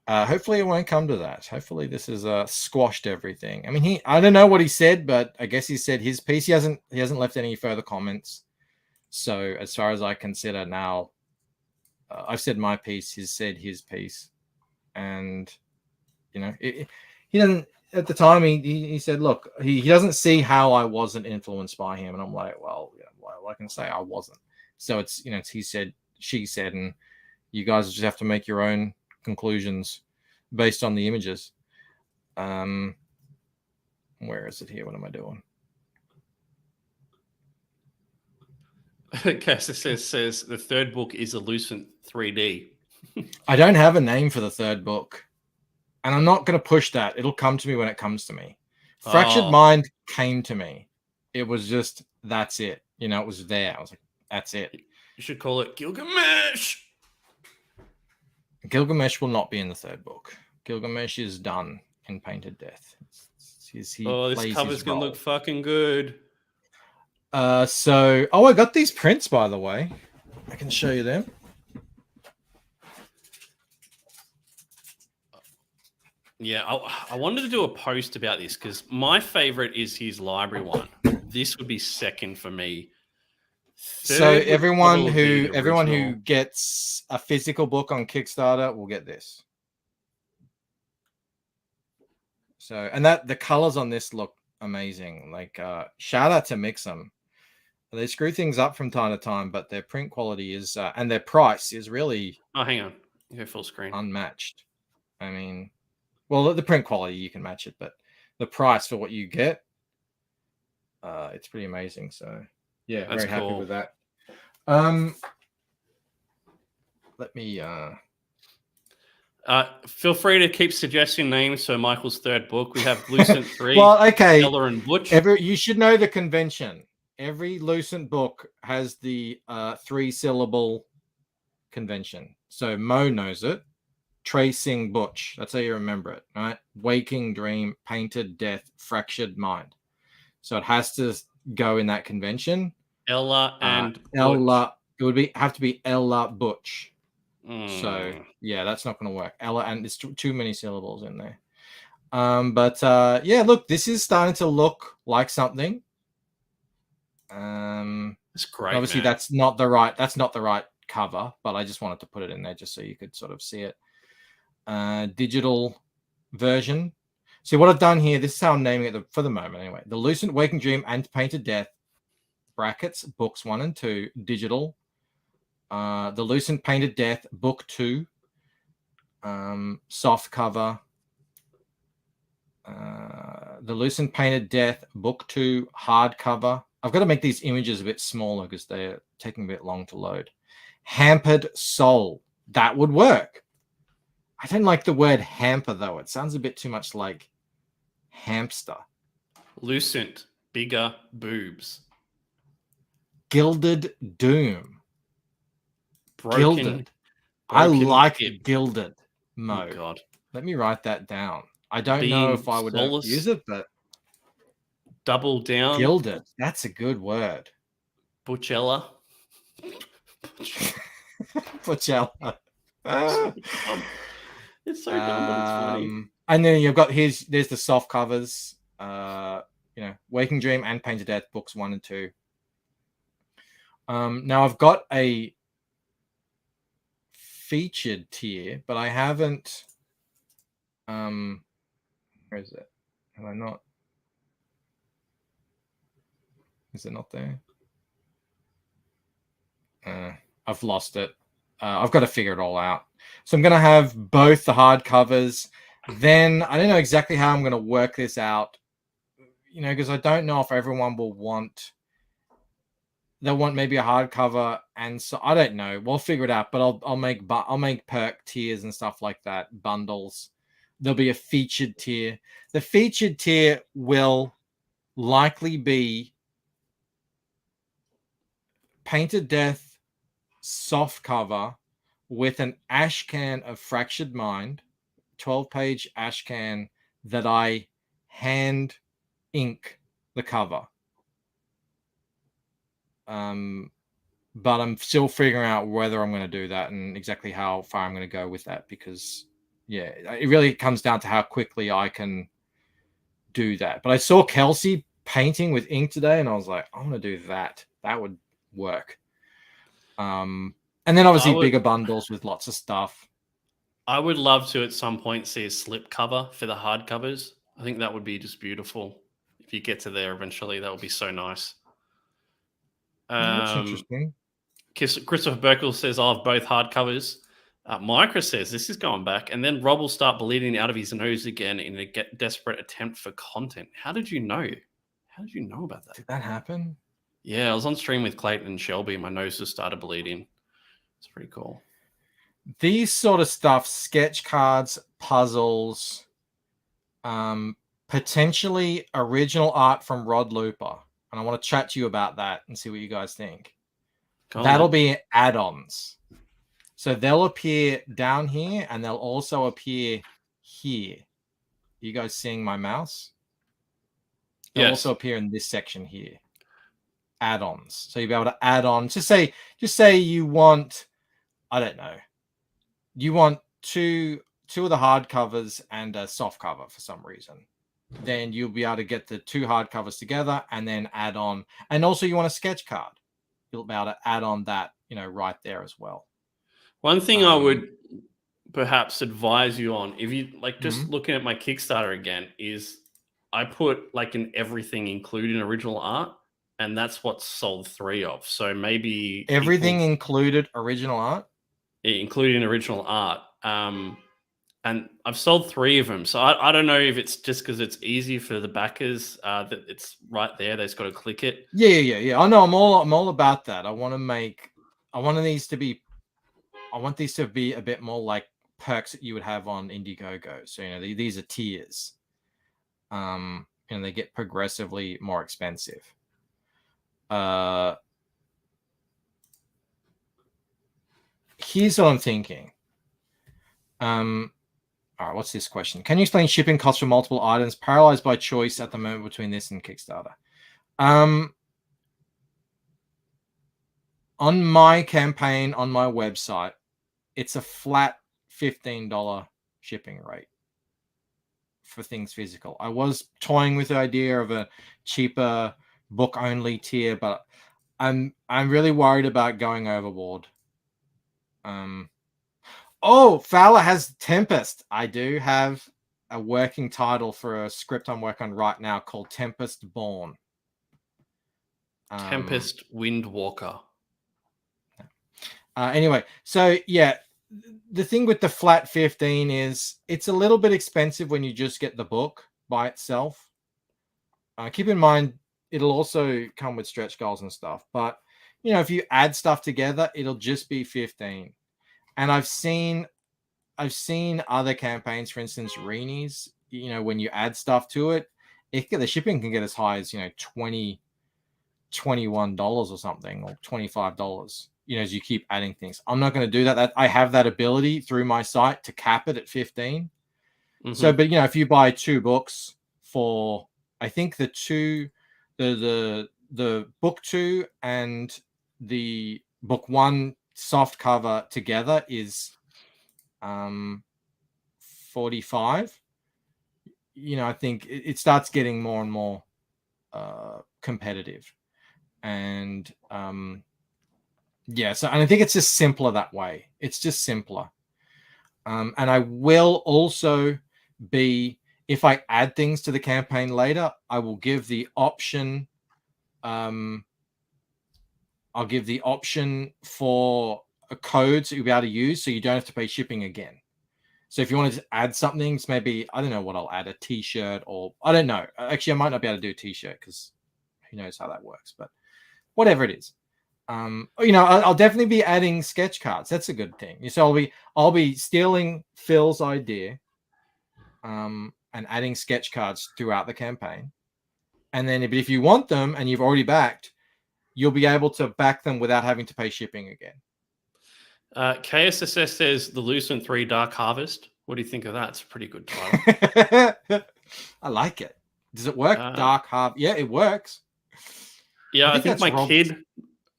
Hopefully it won't come to that. Hopefully this has squashed everything. I mean, I don't know what he said, but I guess he said his piece. He hasn't left any further comments. So as far as I consider now, I've said my piece. He's said his piece, and you know, he doesn't. At the time, he said, "Look, he doesn't see how I wasn't influenced by him," and I'm like, "Well, yeah, well, I can say I wasn't." So it's, you know, it's he said, she said, and you guys just have to make your own conclusions based on the images. Where is it here? What am I doing? Cass says the third book is a Lucent 3D. I don't have a name for the third book, and I'm not going to push that. It'll come to me when it comes to me. Fractured Mind came to me. It was just, that's it. You know, it was there. I was like, that's it. You should call it Gilgamesh. Gilgamesh will not be in the third book. Gilgamesh is done in Painted Death. This cover's going to look fucking good. I got these prints, by the way. I can show you them. Yeah, I wanted to do a post about this because my favorite is his library one. This would be second for me. So everyone who gets a physical book on Kickstarter will get this. So, and the colors on this look amazing. Like, shout out to Mix'em. They screw things up from time to time, but their print quality is and their price is really hang on, you go full screen, unmatched. I mean, well, the print quality you can match it, but the price for what you get, it's pretty amazing. So yeah, that's very happy with that. Let me feel free to keep suggesting names for Michael's third book. We have Lucent 3. Well, okay. Ella and Butch. You should know the convention. Every Lucent book has the 3-syllable convention. So Mo knows it. Tracing Butch. That's how you remember it, right? Waking Dream, Painted Death, Fractured Mind. So it has to go in that convention. Ella and Ella. It would have to be Ella Butch. So yeah, that's not going to work. Ella, and there's too many syllables in there. Yeah, look, this is starting to look like something. It's great. Obviously, man. that's not the right cover, but I just wanted to put it in there just so you could sort of see it. Digital version. See what I've done here. This is how I'm naming it for the moment, anyway. The Lucent Waking Dream and Painted Death brackets books 1 and 2 digital. The Lucent Painted Death book 2 soft cover. The Lucent Painted Death book 2 hard cover. I've got to make these images a bit smaller because they're taking a bit long to load. Hampered Soul. That would work. I don't like the word hamper, though. It sounds a bit too much like hamster. Lucent, bigger boobs. Gilded Doom. Broken. Gilded. I broken like hip. gilded Oh mode. God. Let me write that down. I don't Being know if I would ever flawless. use it, but Double down. gilded. That's a good word. Butchella. Butchella. It's so dumb, but it's funny. And then you've got there's the soft covers. Waking Dream and Pain to Death books 1 and 2. Now I've got a featured tier, but I haven't. Where is it? Have I not? Is it not there? I've lost it. I've got to figure it all out. So I'm going to have both the hardcovers. Then I don't know exactly how I'm going to work this out, because I don't know if everyone will want. They'll want maybe a hardcover, and so I don't know. We'll figure it out. But I'll make perk tiers and stuff like that, bundles. There'll be a featured tier. The featured tier will likely be Painted Death soft cover with an ash can of Fractured Mind, 12-page ash can that I hand ink the cover. But I'm still figuring out whether I'm going to do that and exactly how far I'm going to go with that, because it really comes down to how quickly I can do that. But I saw Kelsey painting with ink today, and I was like, I want to do that. That would work. And then obviously bigger bundles with lots of stuff. I would love to at some point see a slip cover for the hardcovers. I think that would be just beautiful. If you get to there eventually, that would be so nice. That's interesting. Christopher Burkle says, I'll have both hardcovers. Micah says, this is going back. And then Rob will start bleeding out of his nose again in a desperate attempt for content. How did you know? How did you know about that? Did that happen? Yeah, I was on stream with Clayton and Shelby. And my nose just started bleeding. It's pretty cool. These sort of stuff, sketch cards, puzzles, potentially original art from Rod Looper. And I want to chat to you about that and see what you guys think. That'll be add-ons. So they'll appear down here and they'll also appear here. You guys seeing my mouse? They'll also appear in this section here. Add-ons. So you'll be able to add on. Just say you want, I don't know. You want two of the hardcovers and a soft cover for some reason. Then you'll be able to get the two hardcovers together and then add on. And also you want a sketch card. You'll be able to add on that, right there as well. One thing I would perhaps advise you on, if you just looking at my Kickstarter again, is I put in everything, including original art, and that's what's sold 3 of. So maybe everything included original art, including original art. And I've sold 3 of them. So I don't know if it's just because it's easy for the backers that it's right there. They just got to click it. Yeah. I know. I'm all about that. I want these to be a bit more like perks that you would have on Indiegogo. So these are tiers. And they get progressively more expensive. Here's what I'm thinking. All right, what's this question? Can you explain shipping costs for multiple items? Paralyzed by choice at the moment between this and Kickstarter. On my campaign, on my website, it's a flat $15 shipping rate for things physical. I was toying with the idea of a cheaper book-only tier, but I'm really worried about going overboard. Oh, Fowler has Tempest. I do have a working title for a script I'm working on right now called Tempest Born. Tempest Windwalker. Anyway, so yeah, the thing with the flat 15 is it's a little bit expensive when you just get the book by itself. Keep in mind, it'll also come with stretch goals and stuff. But, if you add stuff together, it'll just be 15. And I've seen other campaigns, for instance, Reenies, when you add stuff to it, the shipping can get as high as, $21 or something, or $25, as you keep adding things. I'm not going to do that. I have that ability through my site to cap it at 15. So, but if you buy 2 books for, I think the book 2 and the book 1 soft cover together is 45. I think it starts getting more and more competitive, and and I think it's just simpler that way. It's just simpler. And I will also if I add things to the campaign later, I will give the option. I'll give the option for a codes that you'll be able to use, so you don't have to pay shipping again. So if you want to add something, maybe, I don't know what I'll add, a t-shirt, or I don't know. Actually, I might not be able to do a t-shirt because who knows how that works, but whatever it is. I'll definitely be adding sketch cards. That's a good thing. So I'll be stealing Phil's idea and adding sketch cards throughout the campaign. And then if you want them and you've already backed, you'll be able to back them without having to pay shipping again. KSSS says The Lucent 3 Dark Harvest. What do you think of that? It's a pretty good title. I like it. Does it work? Dark Harvest. Yeah, it works. Yeah, I think my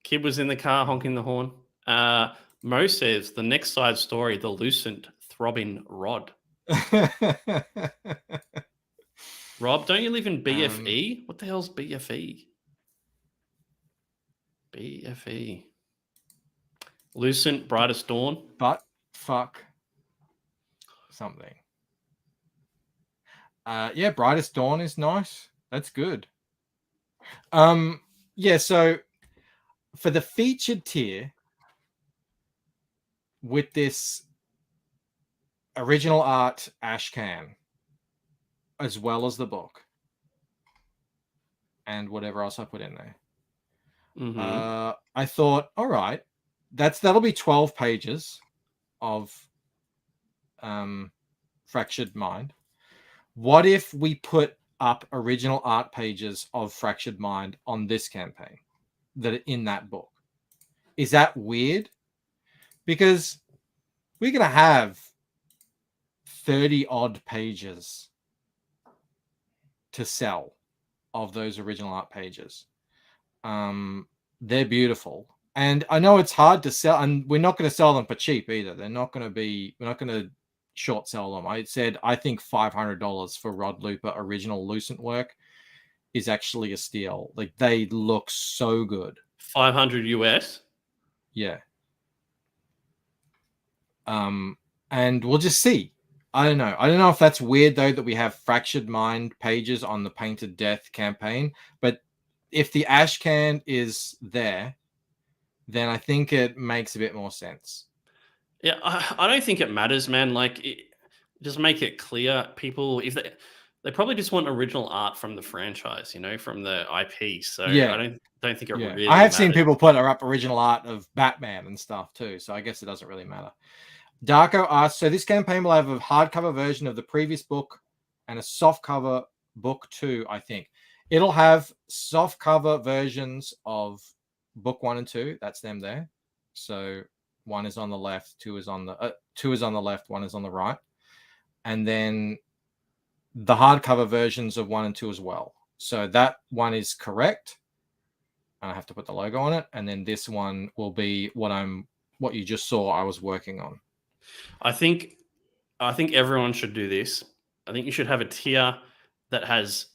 kid was in the car honking the horn. Mo says the next side story, The Lucent Throbbing Rod. Rob, don't you live in BFE? What the hell's BFE? BFE. Lucent, Brightest Dawn. But fuck something. Brightest Dawn is nice. That's good. So for the featured tier with this original art Ashcan, as well as the book and whatever else I put in there, I thought, all right, that'll be 12 pages of Fractured Mind. What if we put up original art pages of Fractured Mind on this campaign that are in that book? Is that weird? Because we're going to have 30 odd pages to sell of those original art pages. They're beautiful. And I know it's hard to sell, and we're not going to sell them for cheap either. We're not going to short sell them. I think $500 for Rod Looper original Lucent work is actually a steal. Like, they look so good. 500 US. Yeah. And we'll just see. I don't know if that's weird though, that we have Fractured Mind pages on the Painted Death campaign, but if the Ashcan is there, then I think it makes a bit more sense. Yeah, I don't think it matters, man. Like, just make it clear. People, if they probably just want original art from the franchise, from the IP. So yeah. I don't think it really. I have seen people put up original art of Batman and stuff too. So I guess it doesn't really matter. Darko asks, so this campaign will have a hardcover version of the previous book and a softcover book 2, I think. It'll have softcover versions of book 1 and 2. That's them there. So 1 is on the left, 2 is on the left, 1 is on the right. And then the hardcover versions of 1 and 2 as well. So that one is correct. And I have to put the logo on it. And then this one will be what you just saw I was working on. I think everyone should do this. I think you should have a tier that has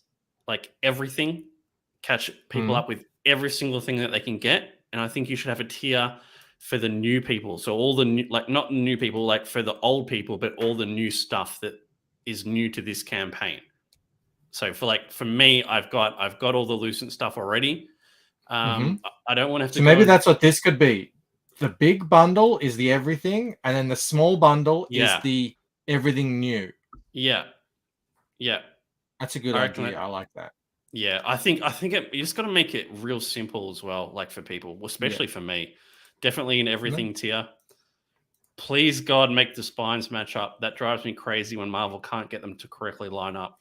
like everything, catch people up with every single thing that they can get. And I think you should have a tier for the new people. So all the new, like not new people, like for the old people, but all the new stuff that is new to this campaign. So for me, I've got all the Lucent stuff already. I don't want to have to. So maybe that's what this could be. The big bundle is the everything, and then the small bundle is the everything new. Yeah. That's a good idea. I like that. Yeah, I think you just got to make it real simple as well, like for people, especially for me. Definitely in everything tier. Please God, make the spines match up. That drives me crazy when Marvel can't get them to correctly line up.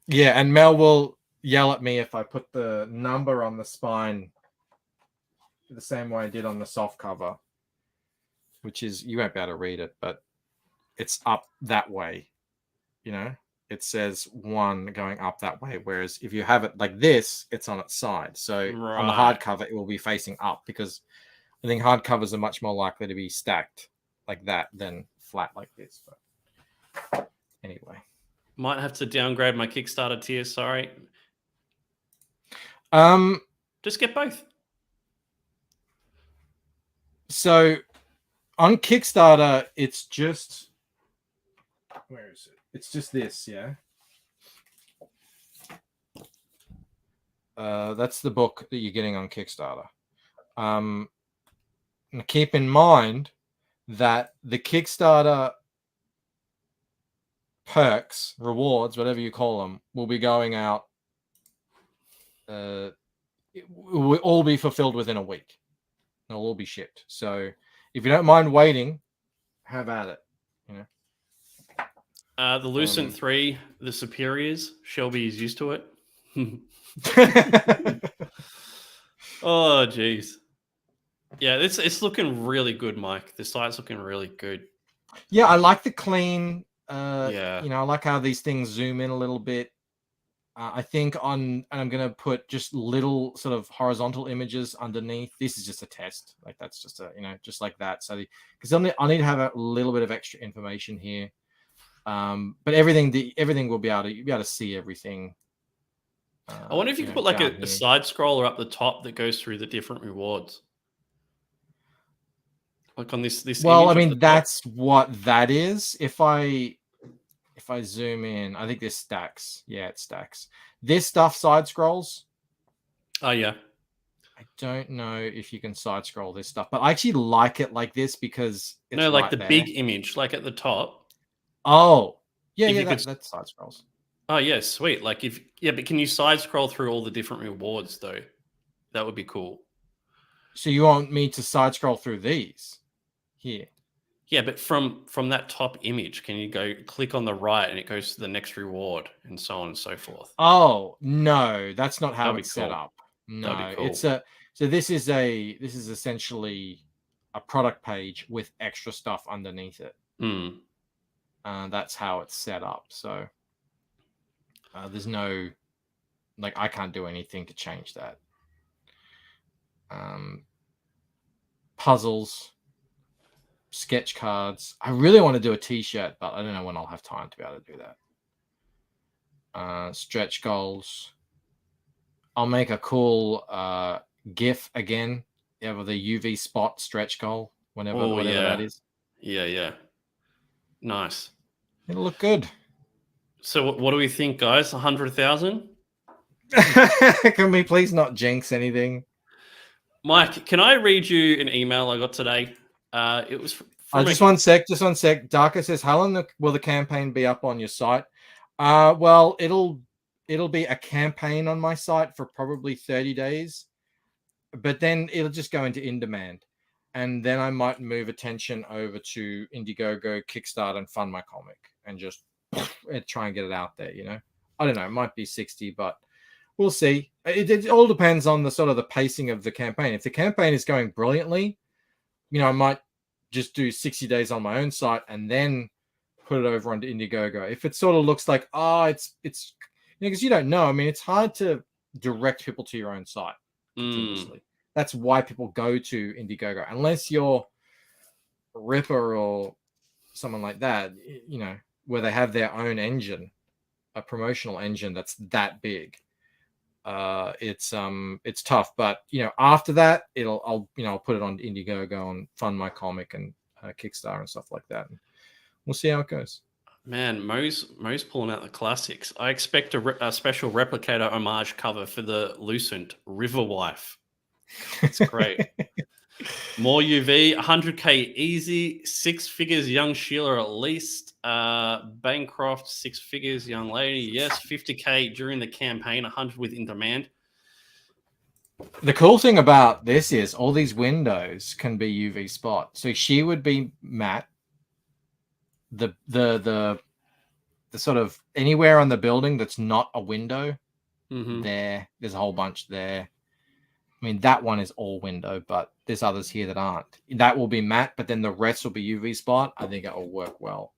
Yeah, and Mel will yell at me if I put the number on the spine the same way I did on the soft cover, which is, you won't be able to read it, but it's up that way. You know, it says 1 going up that way. Whereas if you have it like this, it's on its side. So on the Right. hardcover, it will be facing up, because I think hardcovers are much more likely to be stacked like that than flat like this. But anyway. Might have to downgrade my Kickstarter tier. Sorry. Just get both. So on Kickstarter, it's just, where is it? It's just this, yeah. That's the book that you're getting on Kickstarter. And keep in mind that the Kickstarter perks, rewards, whatever you call them, will be going out. It will all be fulfilled within a week. They'll all be shipped. So if you don't mind waiting, have at it. You know. The Lucent 3, the Superiors. Shelby is used to it. Oh, jeez. Yeah, it's looking really good, Mike. The site's looking really good. Yeah, I like the clean. Yeah. You know, I like how these things zoom in a little bit. I think and I'm going to put just little sort of horizontal images underneath. This is just a test. Like, that's just a, you know, just like that. So, because I need to have a little bit of extra information here. But everything will be able to, you'll be able to see everything. I wonder if you could put like a side scroller up the top that goes through the different rewards. Like on this. Well, I mean, that's what that is. If I zoom in, I think this stacks. Yeah, it stacks. This stuff side scrolls. Oh yeah. I don't know if you can side scroll this stuff, but I actually like it like this because it's like right the there. big image, like at the top. Oh, yeah, If yeah, you could- that's side scrolls. Oh yeah, sweet. Like but can you side scroll through all the different rewards though? That would be cool. So you want me to side scroll through these here? Yeah, but from that top image, can you go click on the right and it goes to the next reward and so on and so forth? Oh no, that's not how That'd be it's set cool. up. No, That'd be cool. it's so this is essentially a product page with extra stuff underneath it. That's how it's set up. So there's no, like, I can't do anything to change that. Puzzles, sketch cards. I really want to do a t-shirt, but I don't know when I'll have time to be able to do that. Stretch goals. I'll make a cool GIF again. Yeah, with the UV spot stretch goal, whatever that is. Yeah. Nice. It'll look good. So what do we think, guys? 100,000? Can we please not jinx anything? Mike, can I read you an email I got today? It was from just one sec. Darker says, how long will the campaign be up on your site? Well, it'll be a campaign on my site for probably 30 days, but then it'll just go into in-demand. And then I might move attention over to Indiegogo, Kickstarter, and Fund My Comic, and just try and get it out there, you know? I don't know. It might be 60, but we'll see. It all depends on the sort of the pacing of the campaign. If the campaign is going brilliantly, you know, I might just do 60 days on my own site and then put it over onto Indiegogo. If it sort of looks like, it's you know, because you don't know. I mean, it's hard to direct people to your own site continuously. That's why people go to Indiegogo, unless you're Ripper or someone like that, you know, where they have their own engine, a promotional engine that's that big. It's tough, but you know, after that, I'll put it on Indiegogo and Fund My Comic and Kickstarter and stuff like that. And we'll see how it goes. Man, Mo's pulling out the classics. I expect a special replicator homage cover for the Lucent River Wife. It's great. More UV, 100K easy, 6 figures young Sheila at least. Bancroft, 6 figures, young lady. Yes, 50K during the campaign, 100 with in demand. The cool thing about this is all these windows can be UV spot. So she would be matte. The sort of anywhere on the building that's not a window, there's a whole bunch there. I mean, that one is all window, but there's others here that aren't. That will be matte, but then the rest will be UV spot. I think that will work well.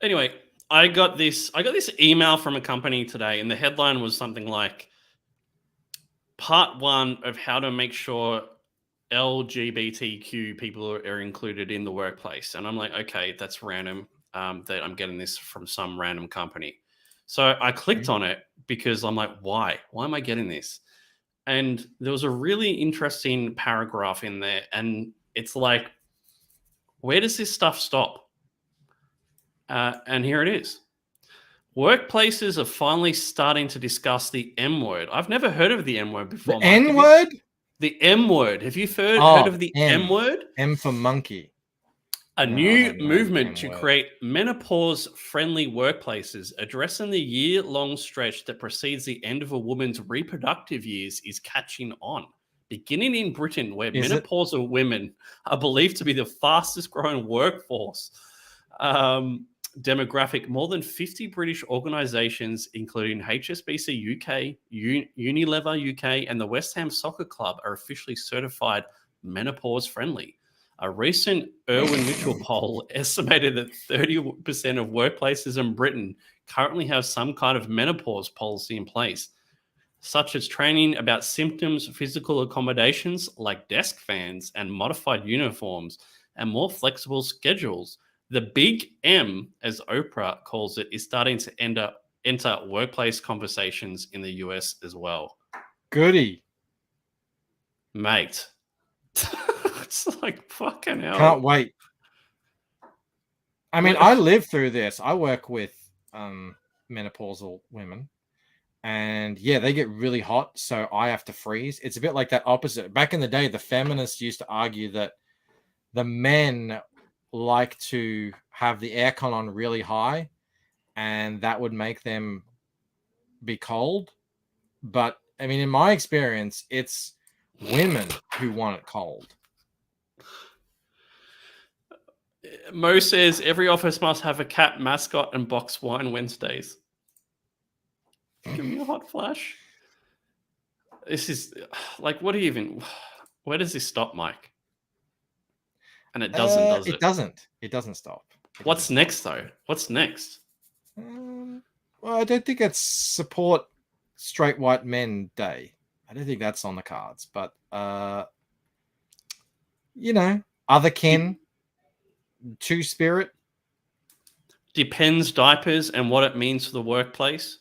Anyway, I got this email from a company today, and the headline was something like part 1 of how to make sure LGBTQ people are included in the workplace. And I'm like, okay, that's random, that I'm getting this from some random company. So I clicked on it because I'm like, why am I getting this? And there was a really interesting paragraph in there, and it's like, where does this stuff stop? And here it is. Workplaces are finally starting to discuss the M word. I've never heard of the M word before. The N word? The M word. Have you heard of the M word? M for monkey. A new movement to create menopause-friendly workplaces addressing the year-long stretch that precedes the end of a woman's reproductive years is catching on. Beginning in Britain, where menopausal women are believed to be the fastest-growing workforce demographic, more than 50 British organisations, including HSBC UK, Unilever UK, and the West Ham Soccer Club, are officially certified menopause-friendly. A recent Irwin Mitchell poll estimated that 30% of workplaces in Britain currently have some kind of menopause policy in place, such as training about symptoms, physical accommodations like desk fans and modified uniforms, and more flexible schedules. The big M, as Oprah calls it, is starting to enter workplace conversations in the US as well. Goody. Mate. It's like, fucking hell. Can't wait. I mean, I live through this. I work with menopausal women, and yeah, they get really hot, so I have to freeze. It's a bit like that opposite. Back in the day, the feminists used to argue that the men like to have the aircon on really high, and that would make them be cold. But I mean, in my experience, it's women who want it cold. Mo says every office must have a cat mascot and box wine Wednesdays. Give me a hot flash. This is like, what do you even? Where does this stop, Mike? And it doesn't, does it? It doesn't. It doesn't stop. What's next, though? What's next? Well, I don't think it's support straight white men day. I don't think that's on the cards. But you know, other kin. Two spirit depends diapers and what it means for the workplace.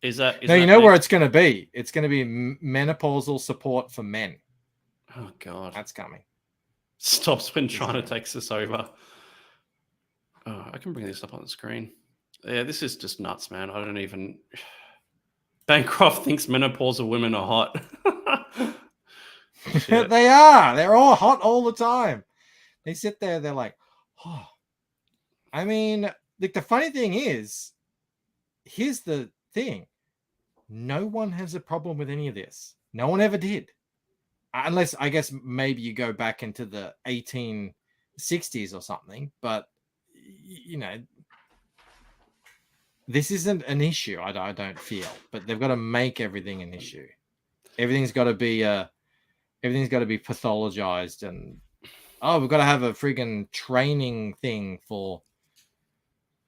Is that no? You know where it's going to be? It's going to be menopausal support for men. Oh God, that's coming. Stops when China takes us over. Oh, I can bring this up on the screen. Yeah, this is just nuts, man. I don't even. Bancroft thinks menopausal women are hot. They are. They're all hot all the time. They sit there. They're like. Oh, I mean, like the funny thing is, here's the thing. No one has a problem with any of this. No one ever did. Unless, I guess, maybe you go back into the 1860s or something. But, you know, this isn't an issue, I don't feel. But they've got to make everything an issue. Everything's got to be pathologized and oh, we've got to have a friggin' training thing for,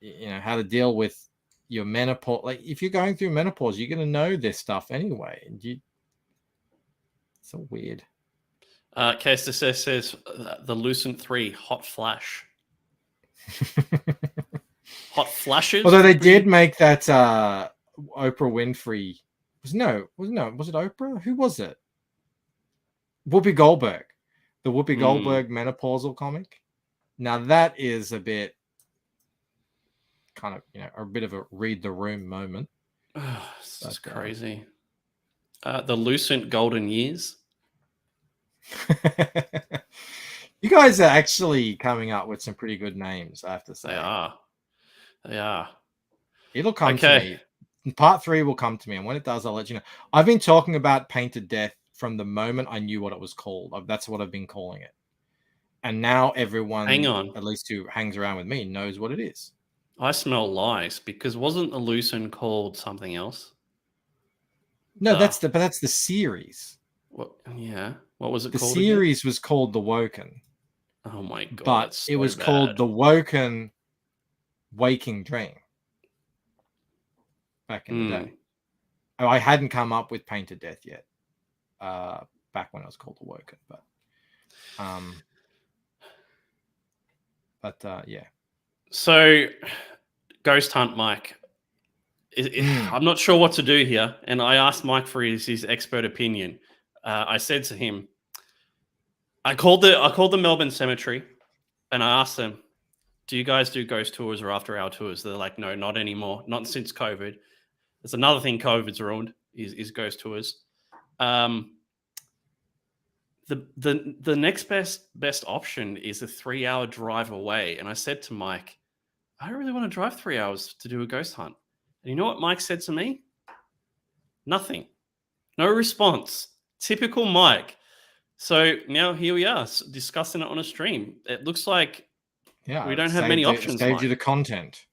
you know, how to deal with your menopause. Like, if you're going through menopause, you're going to know this stuff anyway. And it's so weird. Kester says the Lucent 3 hot flash. Hot flashes. Although they did make that Oprah Winfrey. Was it Oprah? Who was it? Whoopi Goldberg. The Whoopi Goldberg menopausal comic. Now that is a bit kind of, you know, a bit of a read the room moment. That's crazy. The Lucent Golden Years. You guys are actually coming up with some pretty good names, I have to say. They are. They are. It'll come Okay. to me. Part 3 will come to me, and when it does, I'll let you know. I've been talking about Painted Death from the moment I knew what it was called. That's what I've been calling it. And now everyone, Hang on. at least who hangs around with me, knows what it is. I smell lies because wasn't the Lucen called something else? No, The- that's the series. What? Yeah. What was it The called again? series was called The Woken, Oh my god! but that's it so was bad. called The Woken Waking Dream back in the day. Oh, I hadn't come up with Painted Death yet. Back when it was called The Woken, yeah. So, Ghost Hunt Mike. Mm. I'm not sure what to do here, and I asked Mike for his expert opinion. I said to him, I called the Melbourne Cemetery, and I asked them, "Do you guys do ghost tours or after hour tours?" They're like, "No, not anymore. Not since COVID." There's another thing COVID's ruined is ghost tours. The next best option is a 3-hour drive away, and I said to Mike, I don't really want to drive 3 hours to do a ghost hunt. And you know what Mike said to me? Nothing. No response. Typical Mike. So now here we are discussing it on a stream. It looks like we don't have many options. Saved Mike. you the content.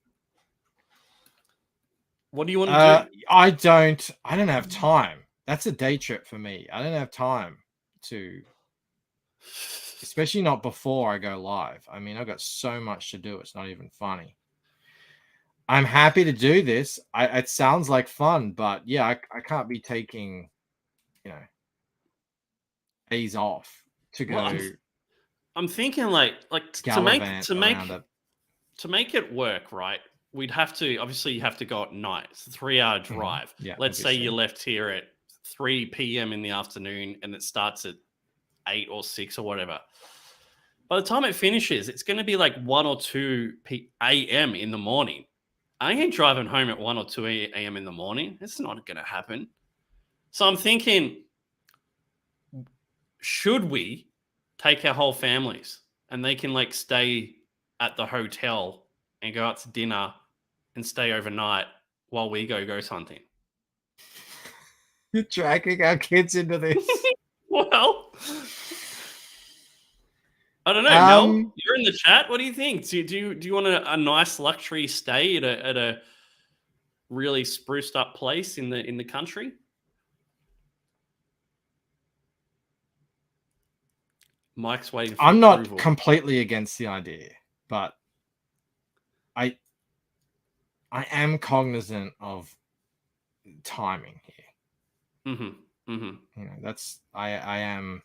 What do you want to do? I don't have time. That's a day trip for me. I don't have time to, especially not before I go live. I mean, I've got so much to do. It's not even funny. I'm happy to do this. It sounds like fun, but yeah, I can't be taking, days off to go. Well, I'm thinking like to make it work, right? We'd have to obviously you have to go at night. It's a 3-hour drive. Yeah, Let's say obviously. you left here at 3 p.m. in the afternoon and it starts at 8 or 6 or whatever. By the time it finishes, it's going to be like 1 or 2 a.m. in the morning. I ain't driving home at 1 or 2 a.m. in the morning. It's not going to happen. So I'm thinking, should we take our whole families and they can like stay at the hotel and go out to dinner and stay overnight while we go ghost hunting? You're dragging our kids into this. Well, I don't know, Mel. You're in the chat. What do you think? Do you want a nice luxury stay at a really spruced up place in the country? Mike's waiting for I'm approval. not completely against the idea, but I am cognizant of timing here. I am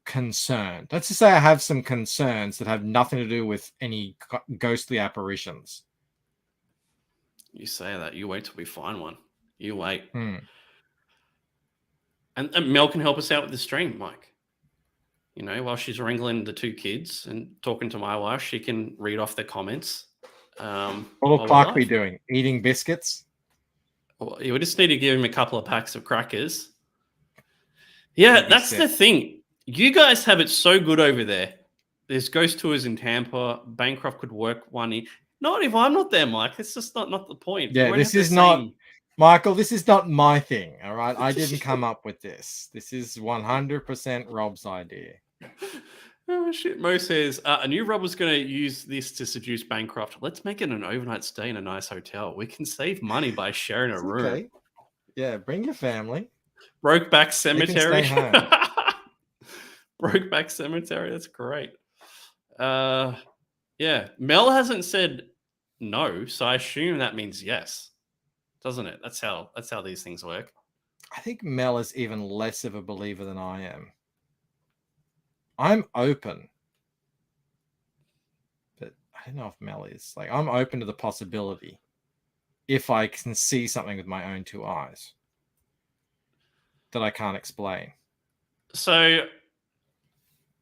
concerned. Let's just say I have some concerns that have nothing to do with any ghostly apparitions. You say that. You wait till we find one. You wait. And Mel can help us out with the stream, Mike. While she's wrangling the 2 kids and talking to my wife, she can read off the comments. What will Clark be doing? Eating biscuits? Well, we just need to give him a couple of packs of crackers. Yeah, that's the thing. You guys have it so good over there. There's ghost tours in Tampa. Bancroft could work one in. Not if I'm not there, Mike. It's just not the point. Yeah, this is not, Michael, this is not my thing, all right? I didn't come up with this. This is 100% Rob's idea. Oh, shit. Mo says, I knew Rob was going to use this to seduce Bancroft. Let's make it an overnight stay in a nice hotel. We can save money by sharing a room. Okay. Yeah, bring your family. Brokeback Cemetery. They can stay home. Brokeback Cemetery. That's great. Yeah. Mel hasn't said no, so I assume that means yes. Doesn't it? That's how these things work. I think Mel is even less of a believer than I am. I'm open, but I don't know if Mel is. Like, I'm open to the possibility if I can see something with my own 2 eyes that I can't explain. So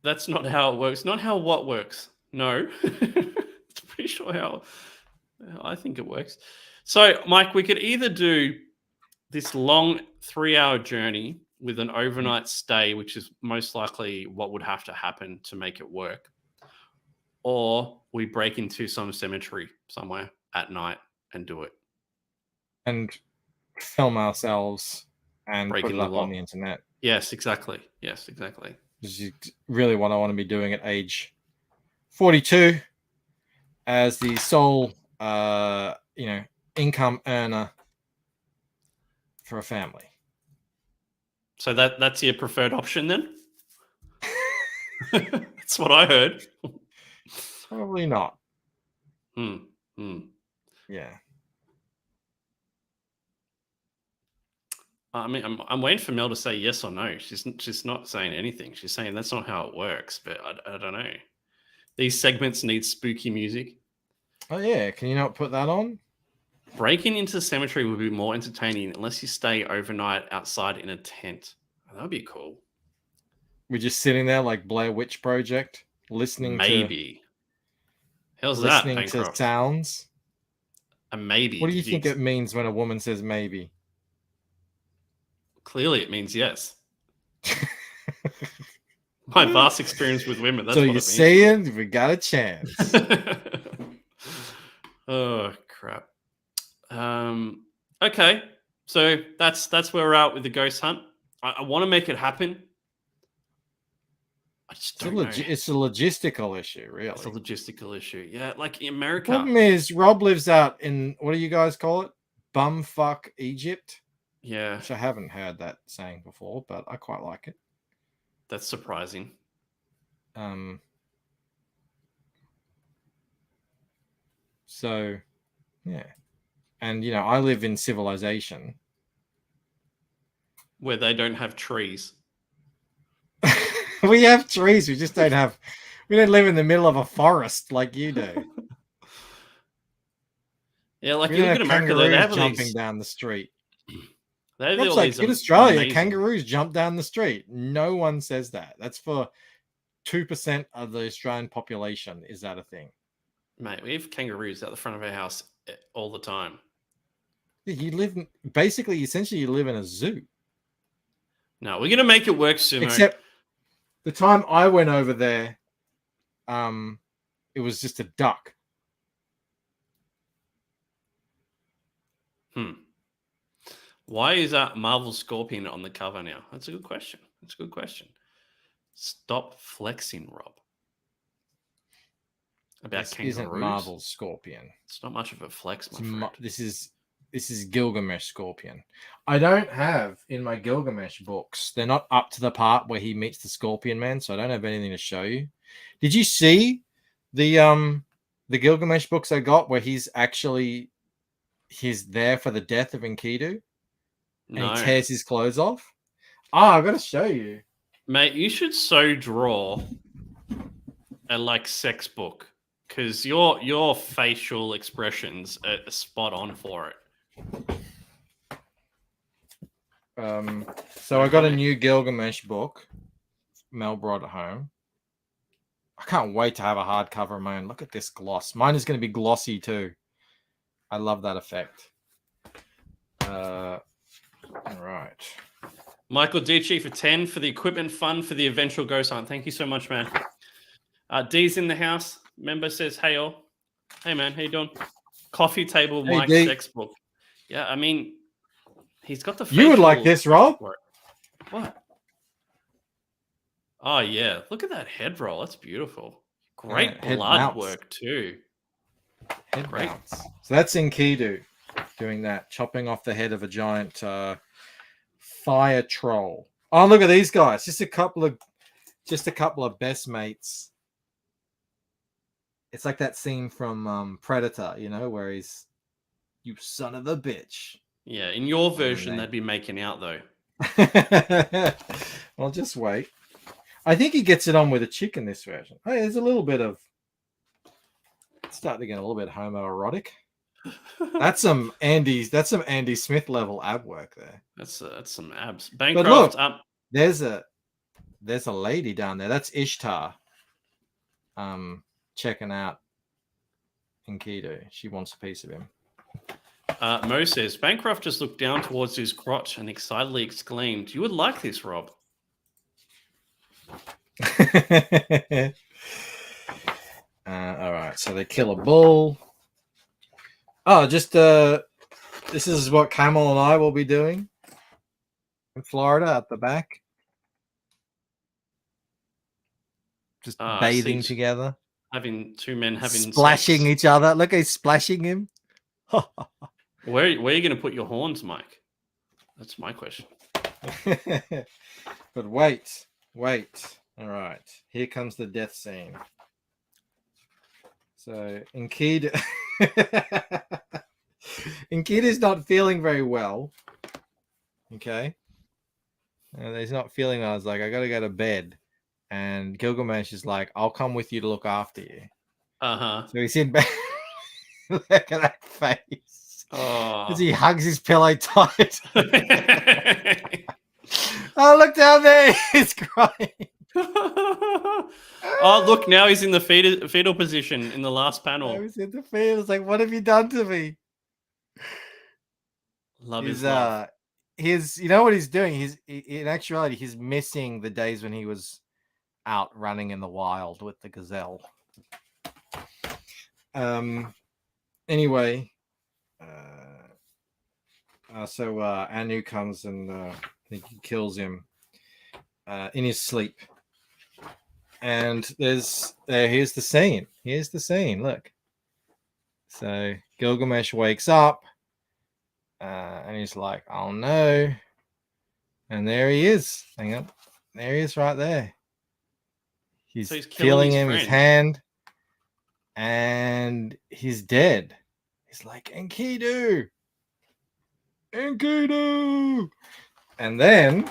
that's not how it works. Not how what works. No. It's pretty sure how I think it works. So, Mike, we could either do this long 3-hour journey with an overnight stay, which is most likely what would have to happen to make it work. or we break into some cemetery somewhere at night and do it. And film ourselves and put Breaking it the up on law. the internet. Yes, exactly. Yes, exactly. This is really what I want to be doing at age 42 as the sole, income earner for a family. So that's your preferred option then? That's what I heard. Probably not. Hmm. Yeah. I mean, I'm waiting for Mel to say yes or no. She's not saying anything. She's saying that's not how it works. But I don't know. These segments need spooky music. Oh yeah. Can you not put that on? Breaking into the cemetery would be more entertaining unless you stay overnight outside in a tent. That would be cool. We're just sitting there like Blair Witch Project, listening Maybe. How's to that, listening to Bancroft? sounds. A maybe. What do you Did think it means when a woman says maybe? Clearly, it means yes. My vast experience with women. That's So what you're it means. saying we got a chance? Oh crap. Okay, so that's where we're at with the ghost hunt. I want to make it happen. I just don't know. It's a logistical issue, really. It's a logistical issue. Yeah, like in America. Problem is, Rob lives out in, what do you guys call it? Bumfuck Egypt. Yeah, Which I haven't heard that saying before, but I quite like it. that's surprising. So, yeah. And, I live in civilization. Where they don't have trees. We have trees. We just don't have, we don't live in the middle of a forest like you do. Yeah, like We you don't look at have America, they have kangaroos jumping these, down the street. they have Looks all like these in Australia, amazing- kangaroos jump down the street. No one says that. That's for 2% of the Australian population. Is that a thing? Mate, we have kangaroos out the front of our house all the time. You live basically, essentially, you live in a zoo. No, we're gonna make it work, Sumo. Except the time I went over there, it was just a duck. Why is that Marvel Scorpion on the cover now? That's a good question. Stop flexing, Rob. About This kangaroos. isn't Marvel Scorpion. It's not much of a flex, my friend. This is Gilgamesh Scorpion. I don't have in my Gilgamesh books. They're not up to the part where he meets the Scorpion Man, so I don't have anything to show you. Did you see the Gilgamesh books I got where he's there for the death of Enkidu? And No. he tears his clothes off? I've got to show you. Mate, you should so draw a sex book because your facial expressions are spot on for it. So I got a new Gilgamesh book. Mel brought it home. I can't wait to have a hardcover of mine. Look at this gloss. Mine is going to be glossy too. I love that effect. All right. Michael Dici for 10 for the equipment fund for the eventual ghost hunt. Thank you so much, man. D's in the house. Member says, hey all. Hey man, how you doing? Coffee table Hey, Mike D. sex book. Yeah, I mean, he's got the You would like facial this, Rob? for it. What? Oh yeah, look at that head roll. That's beautiful. Great Yeah, head blood mounts. work too. Head Great. bounce. So that's Enkidu doing that, chopping off the head of a giant fire troll. Oh, look at these guys. Just a couple of best mates. It's like that scene from Predator, where he's, you son of a bitch. Yeah, in your version, they- they'd be making out though. Well, just wait. I think he gets it on with a chick in this version. Hey, there's a little bit of, it's starting to get a little bit homoerotic. That's some Andy Smith level ab work there. That's some abs. But Bancroft. look, there's a lady down there. That's Ishtar. Checking out Enkidu. She wants a piece of him. Mo says Bancroft just looked down towards his crotch and excitedly exclaimed, "You would like this, Rob." All right, so they kill a bull. Oh, just this is what Camel and I will be doing in Florida at the back. Just bathing together. Having two men having Splashing sex. each other. Look, he's splashing him. Where are you going to put your horns, Mike? That's my question. But wait. All right, here comes the death scene. So Enkidu's not feeling very well. Okay, and he's not feeling well. I was like, I gotta go to bed. And Gilgamesh is like, I'll come with you to look after you. Uh-huh. So he's in bed. Look at that face. Oh. As he hugs his pillow tight. Oh, look down there. He's crying. Oh, look, now he's in the fetal position in the last I panel. was in the field. It's like, what have you done to me? Love is love. You know what he's doing? In actuality, he's missing the days when he was out running in the wild with the gazelle. Anyway, so Anu comes and he kills him in his sleep. And here's the scene. Here's the scene. Look. So Gilgamesh wakes up and he's like, oh no. And there he is. Hang on. There he is right there. He's feeling him, his hand, and he's dead. He's like, Enkidu! And then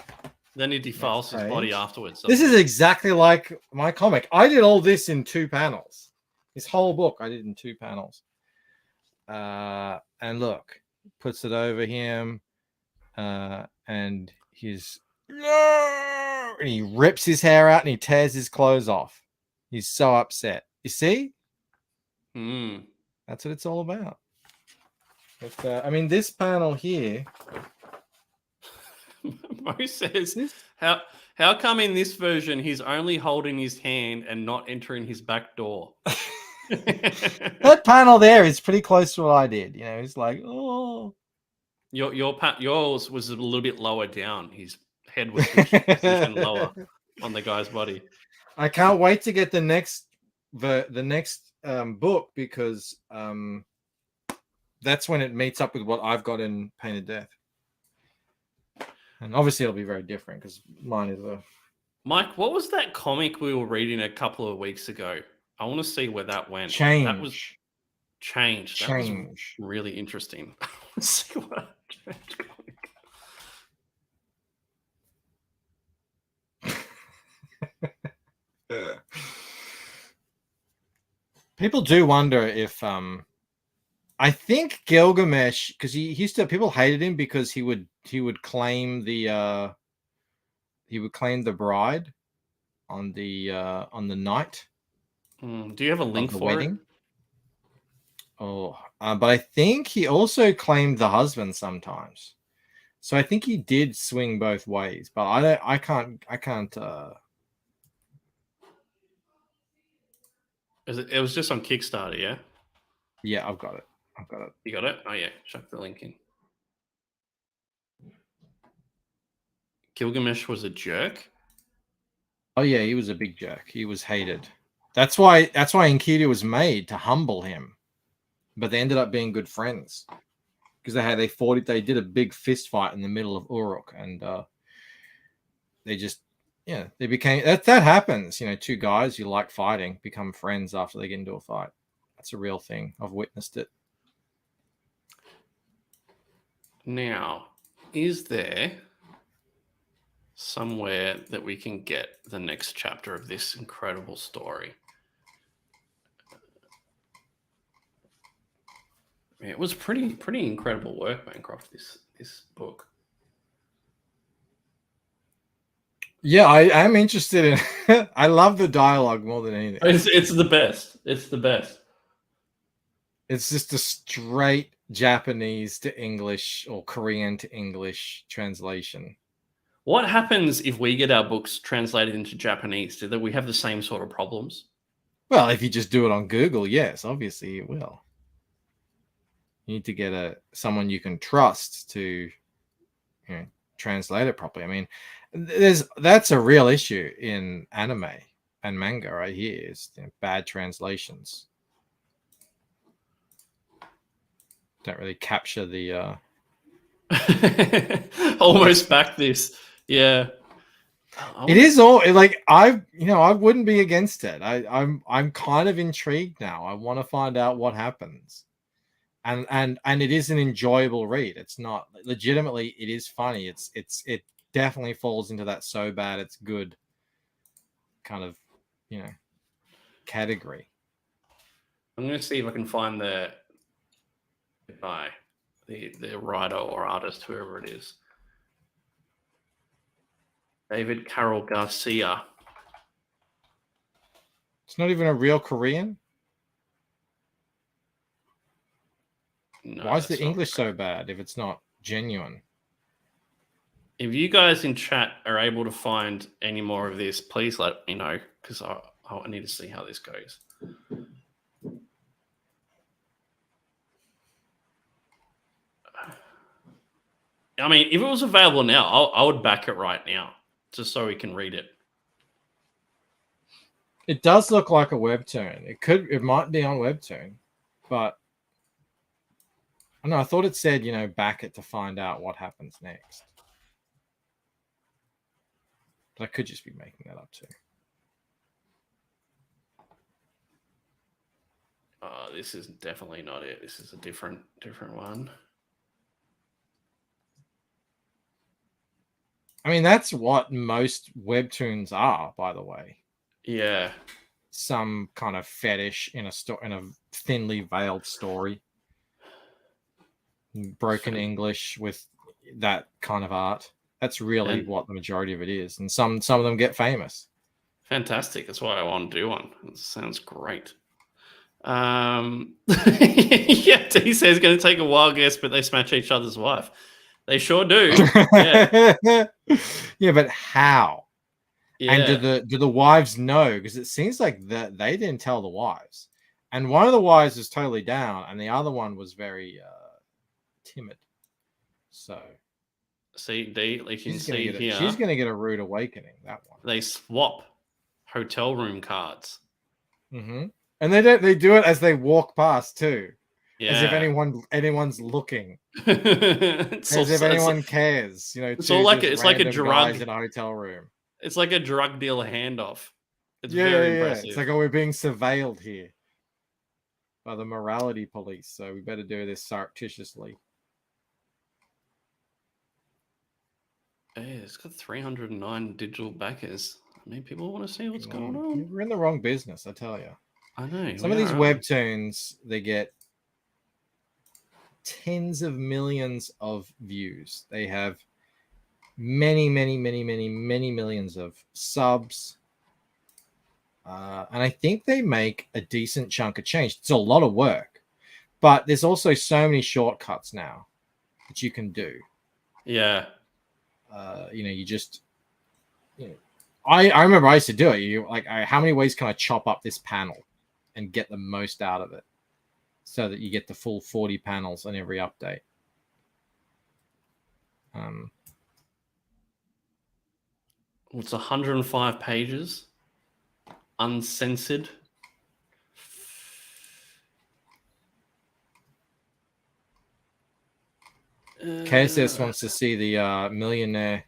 he defiles his body afterwards. This is exactly like my comic. I did all this in 2 panels. This whole book I did in 2 panels. And look, puts it over him, and he's and he rips his hair out and he tears his clothes off. He's so upset. You see? That's what it's all about. But, I mean, this panel here. Mo says, how come in this version he's only holding his hand and not entering his back door? That panel there is pretty close to what I did. You know, it's like, oh. Yours was a little bit lower down. His head was positioned lower on the guy's body. I can't wait to get the next book because that's when it meets up with what I've got in Painted Death. And obviously it'll be very different because mine is a... Mike, what was that comic we were reading a couple of weeks ago? I want to see where that went. Change. That was Change. That was really interesting. Let's see what People do wonder if I think Gilgamesh, because he used to, people hated him because he would claim the bride on the night. Do you have a link for wedding? It? Oh, but I think he also claimed the husband sometimes. So I think he did swing both ways, but I can't. It was just on Kickstarter, yeah? Yeah, I've got it. You got it? Oh yeah, chuck the link in. Gilgamesh was a jerk? Oh yeah, he was a big jerk. He was hated. That's why Enkidu was made, to humble him. But they ended up being good friends. Because they did a big fist fight in the middle of Uruk, and they became that happens. You know, 2 guys you like fighting become friends after they get into a fight. That's a real thing. I've witnessed it. Now, is there somewhere that we can get the next chapter of this incredible story? It was pretty incredible work, Bancroft, this book. Yeah, I am interested in I love the dialogue more than anything. It's the best. It's the best. It's just a straight Japanese to English or Korean to English translation. What happens if we get our books translated into Japanese? Do we have the same sort of problems? Well, if you just do it on Google, yes, obviously it will. You need to get someone you can trust to, translate it properly. I mean, that's a real issue in anime and manga right here is bad translations. Don't really capture the Almost back this. Yeah. it is all like I wouldn't be against it. I'm kind of intrigued now. I want to find out what happens. And it is an enjoyable read. It's not legitimately, it is funny. It definitely falls into that so bad it's good kind of category. I'm going to see if I can find the writer or artist, whoever it is. David Carroll Garcia. It's not even a real Korean. No, why is the that's not English right. so bad if it's not genuine? If you guys in chat are able to find any more of this, please let me know, because I need to see how this goes. I mean, if it was available now, I would back it right now, just so we can read it. It does look like a webtoon. It might be on webtoon, but I don't know. I thought it said, back it to find out what happens next. But I could just be making that up too. This is definitely not it. This is a different one. I mean, that's what most webtoons are, by the way. Yeah. Some kind of fetish in a thinly veiled story. Broken English with that kind of art. That's really what the majority of it is. And some of them get famous. Fantastic. That's why I want to do one. It sounds great. Yeah, T says it's going to take a wild guess, but they smash each other's wife. They sure do. Yeah. Yeah, but how? Yeah. And do the wives know? Because it seems like that they didn't tell the wives. And one of the wives was totally down, and the other one was very timid. So see, you can see here. She's going to get a rude awakening, that one. They swap hotel room cards. Mm-hmm. And they do it as they walk past too. Yeah. As if anyone's looking. As if anyone cares. It's all like it's like a drug in a hotel room. It's like a drug dealer handoff. It's very impressive. It's like, we're being surveilled here by the morality police, so we better do this surreptitiously. Hey, it's got 309 digital backers. I mean, people want to see what's going on. We're in the wrong business, I tell you. I know. Some of these webtoons, they get tens of millions of views. They have many millions of subs. And I think they make a decent chunk of change. It's a lot of work. But there's also so many shortcuts now that you can do. Yeah. You just... I remember I used to do it. How many ways can I chop up this panel and get the most out of it so that you get the full 40 panels on every update? It's 105 pages, uncensored. KSS wants to see the millionaire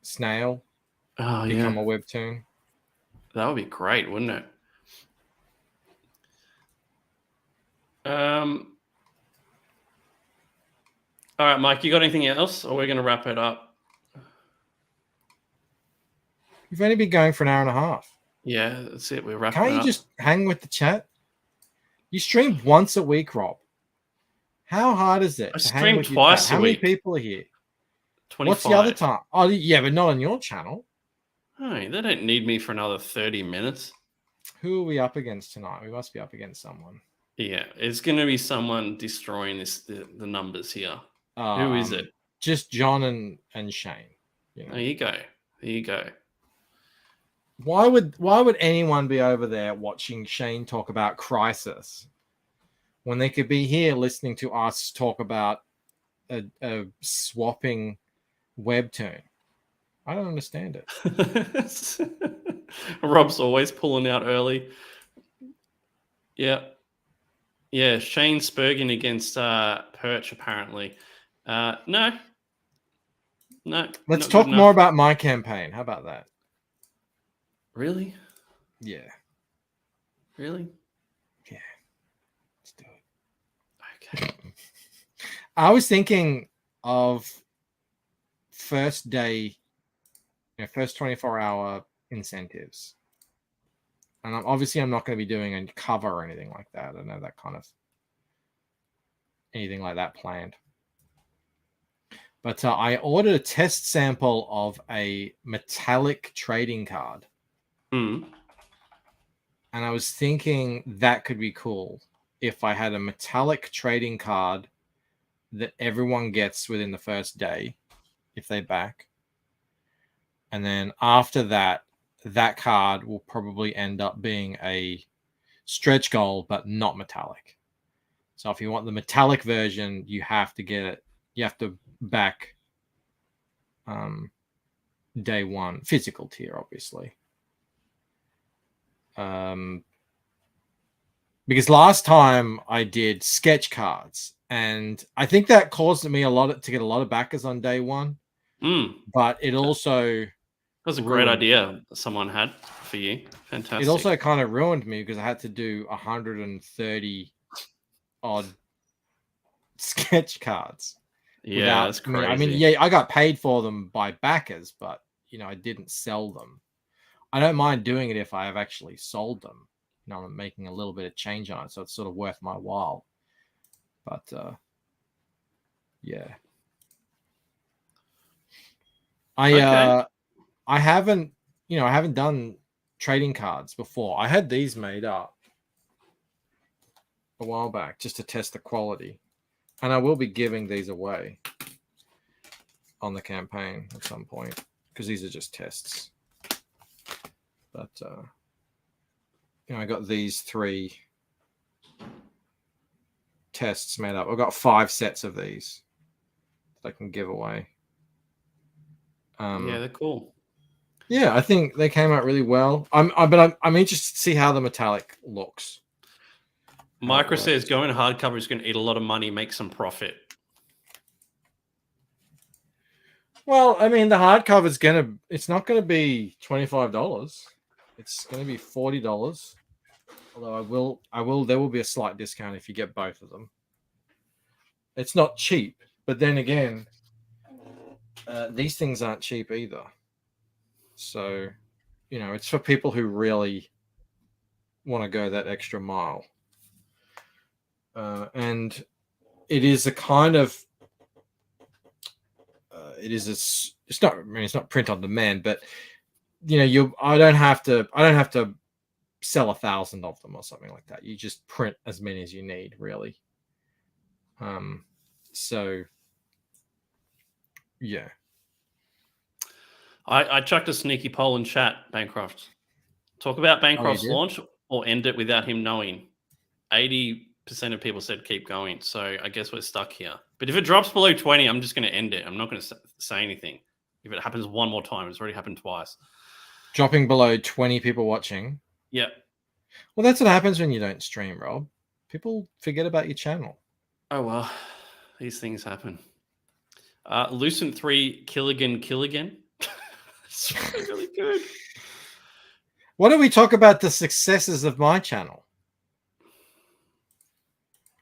snail become a webtoon. That would be great, wouldn't it? All right, Mike, you got anything else, or we're going to wrap it up? We've only been going for an hour and a half. Yeah, that's it. We're wrapping it up. Can't you just hang with the chat? You stream once a week, Rob. How hard is it? I stream twice a week. How many people are here? 25. What's the other time? Oh, yeah, but not on your channel. Oh, they don't need me for another 30 minutes. Who are we up against tonight? We must be up against someone. Yeah, it's going to be someone destroying the numbers here. Who is it? Just John and Shane. There you go. Why would anyone be over there watching Shane talk about Crisis when they could be here listening to us talk about a swapping webtoon? I don't understand it. Rob's always pulling out early. Yeah. Yeah, Shane Spurgeon against Perch, apparently. No. Let's not talk good more enough. about my campaign. How about that? Really? Yeah. Really? Yeah. Let's do it. Okay. I was thinking of first day, first 24-hour incentives. And obviously I'm not going to be doing a cover or anything like that. I don't know that kind of anything like that planned. But I ordered a test sample of a metallic trading card. Mm. And I was thinking that could be cool if I had a metallic trading card that everyone gets within the first day if they back. And then after that, that card will probably end up being a stretch goal, but not metallic. So if you want the metallic version, you have to get it. You have to back day one, physical tier, obviously. Because last time I did sketch cards, and I think that caused me to get a lot of backers on day one. But it also that was a great idea someone had for you. Fantastic. It also kind of ruined me because I had to do 130 odd sketch cards. Yeah, that's crazy. I mean, yeah, I got paid for them by backers, but I didn't sell them. I don't mind doing it if I have actually sold them. I'm making a little bit of change on it, so it's sort of worth my while. But yeah, I haven't done trading cards before. I had these made up a while back just to test the quality, and I will be giving these away on the campaign at some point because these are just tests. But I got these 3 tests made up. I've got 5 sets of these that I can give away. Yeah, they're cool. Yeah, I think they came out really well. I'm interested to see how the metallic looks. Micro says going hardcover is going to eat a lot of money, make some profit. Well, I mean, the hardcover it's not going to be $25. It's going to be $40. Although there will be a slight discount if you get both of them. It's not cheap, but then again, these things aren't cheap either. So, it's for people who really want to go that extra mile. And it is a kind of, it's not print on demand, but I don't have to sell 1,000 of them or something like that. You just print as many as you need, really. So yeah. I chucked a sneaky poll in chat, Bancroft. Talk about Bancroft's launch or end it without him knowing. 80% of people said keep going. So I guess we're stuck here. But if it drops below 20, I'm just going to end it. I'm not going to say anything. If it happens one more time, it's already happened twice. Dropping below 20 people watching. Yep. Well, that's what happens when you don't stream, Rob. People forget about your channel. Oh, well, these things happen. Lucent 3, kill again. It's really good. Why don't we talk about the successes of my channel?